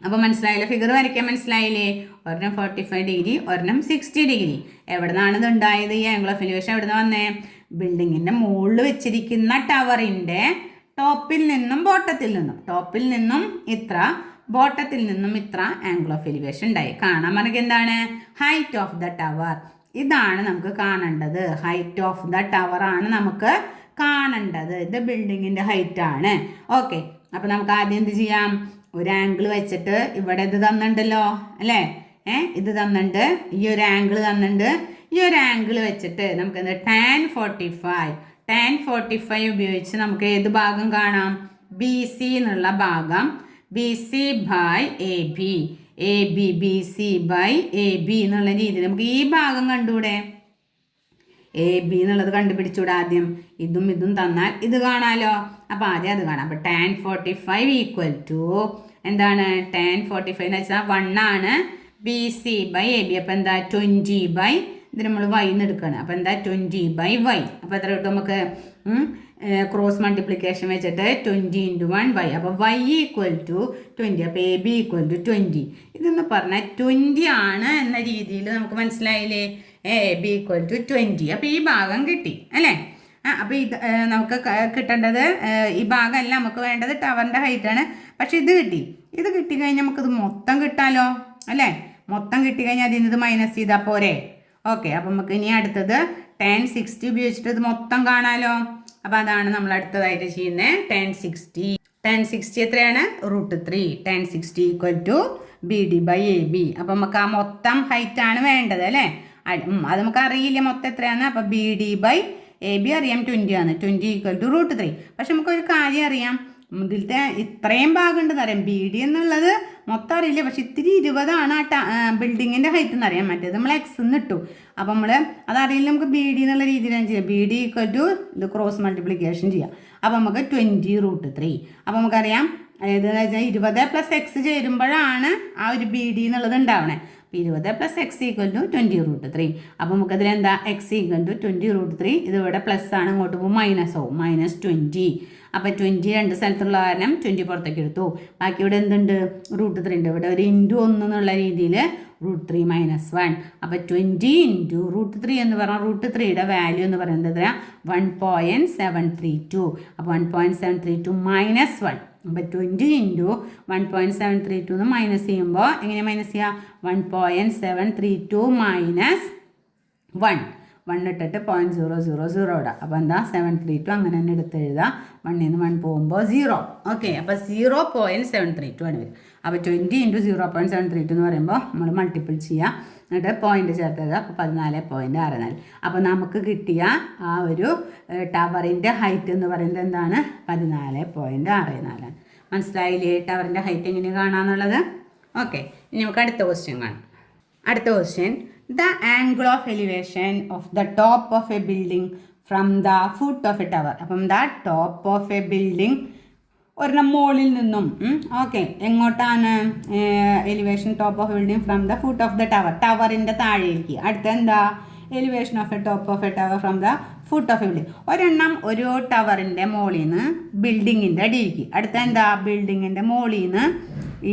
അപ്പോൾ മനസ്സിലായില്ലേ, ഫിഗർ വരയ്ക്കാൻ മനസ്സിലായില്ലേ. ഒരെണ്ണം 45 ഡിഗ്രി, ഒരെണ്ണം 60 ഡിഗ്രി. എവിടെ നിന്നാണ് ഇത് ഉണ്ടായത്, ഈ ആംഗിൾ ഓഫ് എലിവേഷൻ എവിടെ നിന്ന് വന്നേ, ബിൽഡിങ്ങിൻ്റെ മുകളിൽ വെച്ചിരിക്കുന്ന ടവറിൻ്റെ ടോപ്പിൽ നിന്നും ഇത്ര, ബോട്ടത്തിൽ നിന്നും ഇത്ര ആംഗിൾ ഓഫ് എലിവേഷൻ ഉണ്ടായി. കാണാൻ പറഞ്ഞത് എന്താണ്, ഹൈറ്റ് ഓഫ് ദ ടവർ. ഇതാണ് നമുക്ക് കാണേണ്ടത്, ഹൈറ്റ് ഓഫ് ദ ടവർ ആണ് നമുക്ക് കാണേണ്ടത്. ഇത് ബിൽഡിങ്ങിൻ്റെ ഹൈറ്റ് ആണ്. ഓക്കെ, അപ്പോൾ നമുക്ക് ആദ്യം എന്ത് ചെയ്യാം, ഒരു ആംഗിൾ വെച്ചിട്ട് ഇവിടെ ഇത് തന്നിട്ടുണ്ടല്ലോ അല്ലേ, ഇത് തന്നിട്ടുണ്ട്, ഈ ഒരു ആംഗിൾ തന്നിട്ടുണ്ട്. ഈ ഒരു ആംഗിൾ വെച്ചിട്ട് നമുക്ക് എന്താ tan 45 ഉപയോഗിച്ച് നമുക്ക് ഏത് ഭാഗം കാണാം, ബി സി എന്നുള്ള ഭാഗം, BC by AB BC by AB എന്നുള്ള രീതിയിൽ നമുക്ക് ഈ ഭാഗം കണ്ടൂടെ, AB എന്നുള്ളത് കണ്ടുപിടിച്ചൂടെ. ആദ്യം ഇതും തന്നാൽ ഇത് കാണാലോ. അപ്പോൾ ആദ്യം അത് കാണാം. അപ്പോൾ tan 45 ഈക്വൽ ടു എന്താണ്, tan 45 എന്ന് വെച്ചാൽ 1 ആണ്, BC by AB. അപ്പോൾ എന്താ 20 by ഇത് നമ്മൾ y എന്ന് എടുക്കുകയാണ്. അപ്പോൾ എന്താ 20 by y. അപ്പോൾ എത്ര കിട്ടും നമുക്ക്, ക്രോസ് മൾട്ടിപ്ലിക്കേഷൻ വെച്ചിട്ട് 20 × 1 y. അപ്പോൾ y ഈക്വൽ ടു 20. അപ്പോൾ AB ഈക്വൽ ടു 20. ഇതെന്ന് പറഞ്ഞാൽ 20 ആണ് എന്ന രീതിയിൽ നമുക്ക് മനസ്സിലായില്ലേ, AB ഈക്വൽ ടു 20. അപ്പോൾ ഈ ഭാഗം കിട്ടി അല്ലേ. അപ്പോൾ ഇത് നമുക്ക് കിട്ടേണ്ടത് ഈ ഭാഗമല്ല, നമുക്ക് വേണ്ടത് ടവറിൻ്റെ ഹൈറ്റാണ്. പക്ഷെ ഇത് കിട്ടിക്കഴിഞ്ഞാൽ നമുക്കിത് മൊത്തം കിട്ടാലോ അല്ലേ. മൊത്തം കിട്ടിക്കഴിഞ്ഞാൽ അതിൽ നിന്ന് ഇത് മൈനസ് ചെയ്താൽ പോരെ. ഓക്കെ, അപ്പോൾ നമുക്ക് ഇനി അടുത്തത് tan 60 ഉപയോഗിച്ചിട്ട് ഇത് മൊത്തം കാണാലോ. അപ്പോൾ അതാണ് നമ്മൾ അടുത്തതായിട്ട് ചെയ്യുന്നത്. tan 60 എത്രയാണ്, √3. tan 60 equal to BD by AB. അപ്പോൾ നമുക്ക് ആ മൊത്തം ഹൈറ്റാണ് വേണ്ടത് അല്ലേ. അത് നമുക്ക് അറിയില്ല മൊത്തം എത്രയാണ്. അപ്പോൾ BD by AB അറിയാം 20 ആണ്. 20 ഈക്വൽ ടു √3. പക്ഷെ നമുക്കൊരു കാര്യം അറിയാം, ഇതിലത്തെ ഇത്രയും ഭാഗം ഉണ്ടെന്ന് അറിയാം. BD എന്നുള്ളത് മൊത്തം അറിയില്ല, പക്ഷെ ഇത്തിരി 20 ആണ് ആ ബിൽഡിങ്ങിൻ്റെ ഹൈറ്റ് എന്ന് അറിയാം. മറ്റേത് നമ്മൾ X എന്ന് ഇട്ടു. അപ്പോൾ നമ്മൾ അതറിയില്ല, നമുക്ക് BD എന്നുള്ള രീതിയിലാണ് ചെയ്യാം. BD ഈക്വൽ ടു ഇത് ക്രോസ് മൾട്ടിപ്ലിക്കേഷൻ ചെയ്യാം. അപ്പോൾ നമുക്ക് 20 √3. അപ്പോൾ നമുക്കറിയാം ഏതെന്ന് വെച്ചാൽ 20 + X ചേരുമ്പോഴാണ് ആ ഒരു BD എന്നുള്ളത് ഉണ്ടാവണേ. അപ്പോൾ 20 + X ഈക്വൽ ടു 20 √3. അപ്പോൾ നമുക്കതിലെന്താ X ഈക്വൽ ടു 20 √3. ഇത് ഇവിടെ പ്ലസ് ആണ്, ഇങ്ങോട്ട് പോകുമ്പോൾ മൈനസ് ആവും, -20. അപ്പോൾ 20 രണ്ട് സ്ഥലത്തുള്ള കാരണം 20 പുറത്തേക്ക് എടുത്തു. ബാക്കി ഇവിടെ എന്തുണ്ട്, √3 ഉണ്ട്. ഇവിടെ ഒരു × 1 എന്നുള്ള രീതിയിൽ √3 - 1. അപ്പോൾ 20 ഇൻറ്റു √3 എന്ന് പറഞ്ഞാൽ √3യുടെ വാല്യൂ എന്ന് പറയുന്നത് 1.732. അപ്പോൾ 1.732 - 1. അപ്പോൾ 20 ഇൻറ്റു 1.732 എന്ന് മൈനസ് ചെയ്യുമ്പോൾ എങ്ങനെ മൈനസ് ചെയ്യുക? 1.732 - 1. 1 ഇട്ടിട്ട് 0.000 ഇടാം. അപ്പോൾ എന്താ 732 അങ്ങനെ തന്നെ എടുത്ത് എഴുതാം. 1 നിന്ന് 1 പോകുമ്പോൾ 0. ഓക്കെ, അപ്പോൾ 0.732 ആണ് വരും. അപ്പോൾ 20 ഇൻറ്റു 0.732 എന്ന് പറയുമ്പോൾ നമ്മൾ മൾട്ടിപ്പിൾ ചെയ്യുക, എന്നിട്ട് പോയിന്റ് ചേർത്തത്. അപ്പോൾ 14.64. അപ്പോൾ നമുക്ക് കിട്ടിയ ആ ഒരു ടവറിൻ്റെ ഹൈറ്റ് എന്ന് പറയുന്നത് എന്താണ്? 14.64. മനസ്സിലായില്ലേ ടവറിൻ്റെ ഹൈറ്റ് എങ്ങനെ കാണാമെന്നുള്ളത്? ഓക്കെ, ഇനി നമുക്ക് അടുത്ത ക്വസ്റ്റ്യൻ കാണാം. അടുത്ത question, the angle of elevation of the top of a building from the foot of a tower. അപ്പം the top of a building ഒരെണ്ണം മുകളിൽ നിന്നും ഓക്കെ എങ്ങോട്ടാണ് elevation top of building from the foot of the tower, ടവറിൻ്റെ താഴേക്ക്. അടുത്ത എന്താ? Elevation of a top of a tower from the foot of a building. ഒരെണ്ണം ഒരു ടവറിൻ്റെ മുകളിൽ നിന്ന് ബിൽഡിങ്ങിൻ്റെ അടിയിലേക്ക്. അടുത്ത എന്താ? ബിൽഡിങ്ങിൻ്റെ മുകളിൽ നിന്ന്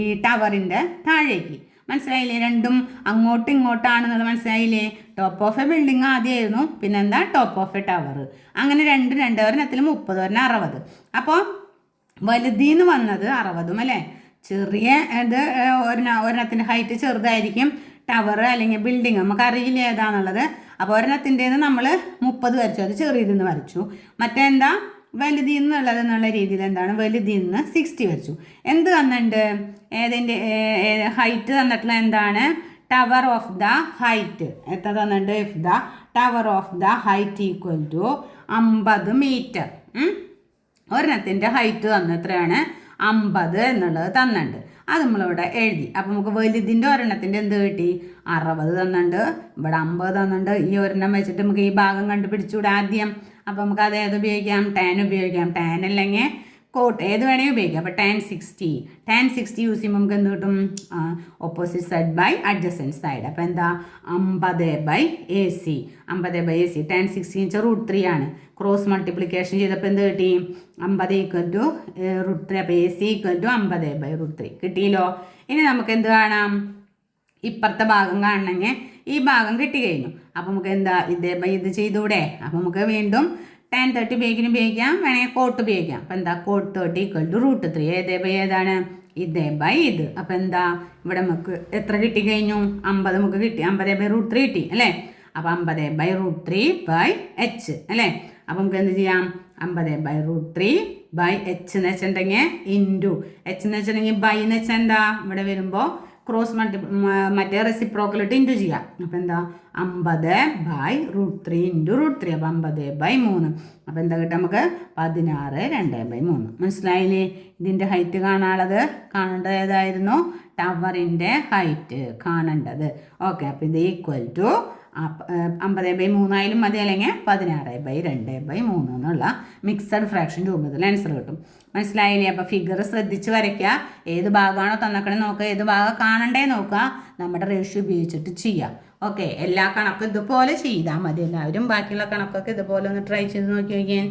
ഈ ടവറിൻ്റെ താഴേക്ക്. മനസ്സിലായില്ലേ? രണ്ടും അങ്ങോട്ടും ഇങ്ങോട്ടാണെന്നുള്ളത് മനസ്സിലായില്ലേ? ടോപ്പ് ഓഫ് എ ബിൽഡിംഗ് ആദ്യമായിരുന്നു, പിന്നെന്താ ടോപ്പ് ഓഫ് എ ടവർ. അങ്ങനെ ഒരെണ്ണത്തിൽ 30, ഒരെണ്ണം 60. അപ്പോൾ വലുതിന്ന് വന്നത് 60 അല്ലേ? ചെറിയ ഇത് ഒരെണ്ണത്തിൻ്റെ ഹൈറ്റ് ചെറുതായിരിക്കും ടവർ അല്ലെങ്കിൽ ബിൽഡിങ്, നമുക്കറിയില്ല ഏതാണെന്നുള്ളത്. അപ്പോൾ ഒരെണ്ണത്തിൻ്റെന്ന് നമ്മൾ 30 വരച്ചു, അത് ചെറിയതെന്ന് വരച്ചു. മറ്റെന്താ വലുതിൽ നിന്നുള്ളത് എന്നുള്ള രീതിയിൽ എന്താണ് വലുതിൽ നിന്ന് 60 വരച്ചു. എന്ത് തന്നിട്ടുണ്ട്? ഏതിൻ്റെ ഹൈറ്റ് തന്നിട്ടുള്ള എന്താണ്? ടവർ ഓഫ് ദ ഹൈറ്റ് എത്ര തന്നിട്ടുണ്ട്? If the tower of the height equal to 50 metre. ഒരെണ്ണത്തിൻ്റെ ഹൈറ്റ് തന്നു എത്രയാണ്? 50 എന്നുള്ളത് തന്നിട്ടുണ്ട്. അത് നമ്മളിവിടെ എഴുതി. അപ്പോൾ നമുക്ക് വലുതിൻ്റെ ഒരെണ്ണത്തിൻ്റെ എന്ത് കിട്ടി? 60 തന്നിട്ടുണ്ട്, ഇവിടെ 50 തന്നിട്ടുണ്ട്. ഈ ഒരെണ്ണം വെച്ചിട്ട് നമുക്ക് ഈ ഭാഗം കണ്ടുപിടിച്ചുകൂടെ ആദ്യം? അപ്പോൾ നമുക്ക് അത് ഏത് ഉപയോഗിക്കാം? ടാൻ ഉപയോഗിക്കാം. ടാൻ അല്ലെങ്കിൽ കോട്ട് ഏത് വേണമെങ്കിൽ ഉപയോഗിക്കാം. അപ്പോൾ ടാൻ 60 യൂസ് ചെയ്യുമ്പോൾ നമുക്ക് എന്ത് കിട്ടും? Opposite side by adjacent side. അപ്പോൾ എന്താ? 50/AC. 50/AC. ടാൻ 60 എന്ന് വെച്ചാൽ √3 ആണ്. ക്രോസ് മൾട്ടിപ്ലിക്കേഷൻ ചെയ്തപ്പോൾ എന്ത് കിട്ടി? 50 = √3. അപ്പോൾ AC = 50/√3 കിട്ടിയല്ലോ. ഇനി നമുക്ക് എന്ത് കാണാം? ഇപ്പുറത്തെ ഭാഗം കാണണമെങ്കിൽ ഈ ഭാഗം കിട്ടി കഴിഞ്ഞു. അപ്പോൾ നമുക്ക് എന്താ ഇത് ചെയ്തൂടെ? അപ്പോൾ നമുക്ക് വീണ്ടും tan 30 ഉപയോഗിക്കാം, വേണമെങ്കിൽ കോട്ട് ഉപയോഗിക്കാം. അപ്പോൾ എന്താ? cot 30 = √3. ഏതാണ്? ഇത്. അപ്പോൾ എന്താ ഇവിടെ നമുക്ക് എത്ര കിട്ടി കഴിഞ്ഞു? 50 നമുക്ക് കിട്ടി. 50/√3 കിട്ടി അല്ലേ? അപ്പോൾ 50/√3/h അല്ലേ? അപ്പോൾ നമുക്ക് എന്ത് ചെയ്യാം? 50/√3/h എന്ന് വെച്ചിട്ടുണ്ടെങ്കിൽ ഇൻറ്റു h എന്ന് വെച്ചിട്ടുണ്ടെങ്കിൽ ബൈ എന്ന് വെച്ചാൽ എന്താ? ഇവിടെ വരുമ്പോൾ ക്രോസ് മറ്റേ റെസിപ്രോക്കലിട്ട് ഇൻറ്റു ചെയ്യാം. അപ്പോൾ എന്താ? 50/√3 ഇൻറ്റു √3. അപ്പോൾ 50/3. അപ്പോൾ എന്താ കിട്ടുക നമുക്ക്? 16/2/3. മനസ്സിലായില്ലേ? ഇതിൻ്റെ ഹൈറ്റ് കാണേണ്ടത് ഏതായിരുന്നു? ടവറിൻ്റെ ഹൈറ്റ് കാണേണ്ടത്. ഓക്കെ, അപ്പോൾ ഇത് ഈക്വൽ ടു 50/3 ആയാലും മതി, അല്ലെങ്കിൽ 16/2/3 എന്നുള്ള മിക്സഡ് ഫ്രാക്ഷൻ രൂപത്തിൽ ആൻസർ കിട്ടും. മനസ്സിലായില്ലേ? അപ്പോൾ ഫിഗർ ശ്രദ്ധിച്ച് വരയ്ക്കുക. ഏത് ഭാഗമാണോ തന്നക്കണേ നോക്കുക, ഏത് ഭാഗം കാണണ്ടേ നോക്കുക. നമ്മുടെ റേഷ്യോ ഉപയോഗിച്ചിട്ട് ചെയ്യാം. ഓക്കെ, എല്ലാ കണക്കും ഇതുപോലെ ചെയ്താൽ മതി. എല്ലാവരും ബാക്കിയുള്ള കണക്കൊക്കെ ഇതുപോലെ ഒന്ന് ട്രൈ ചെയ്ത് നോക്കി നോക്കിയാൽ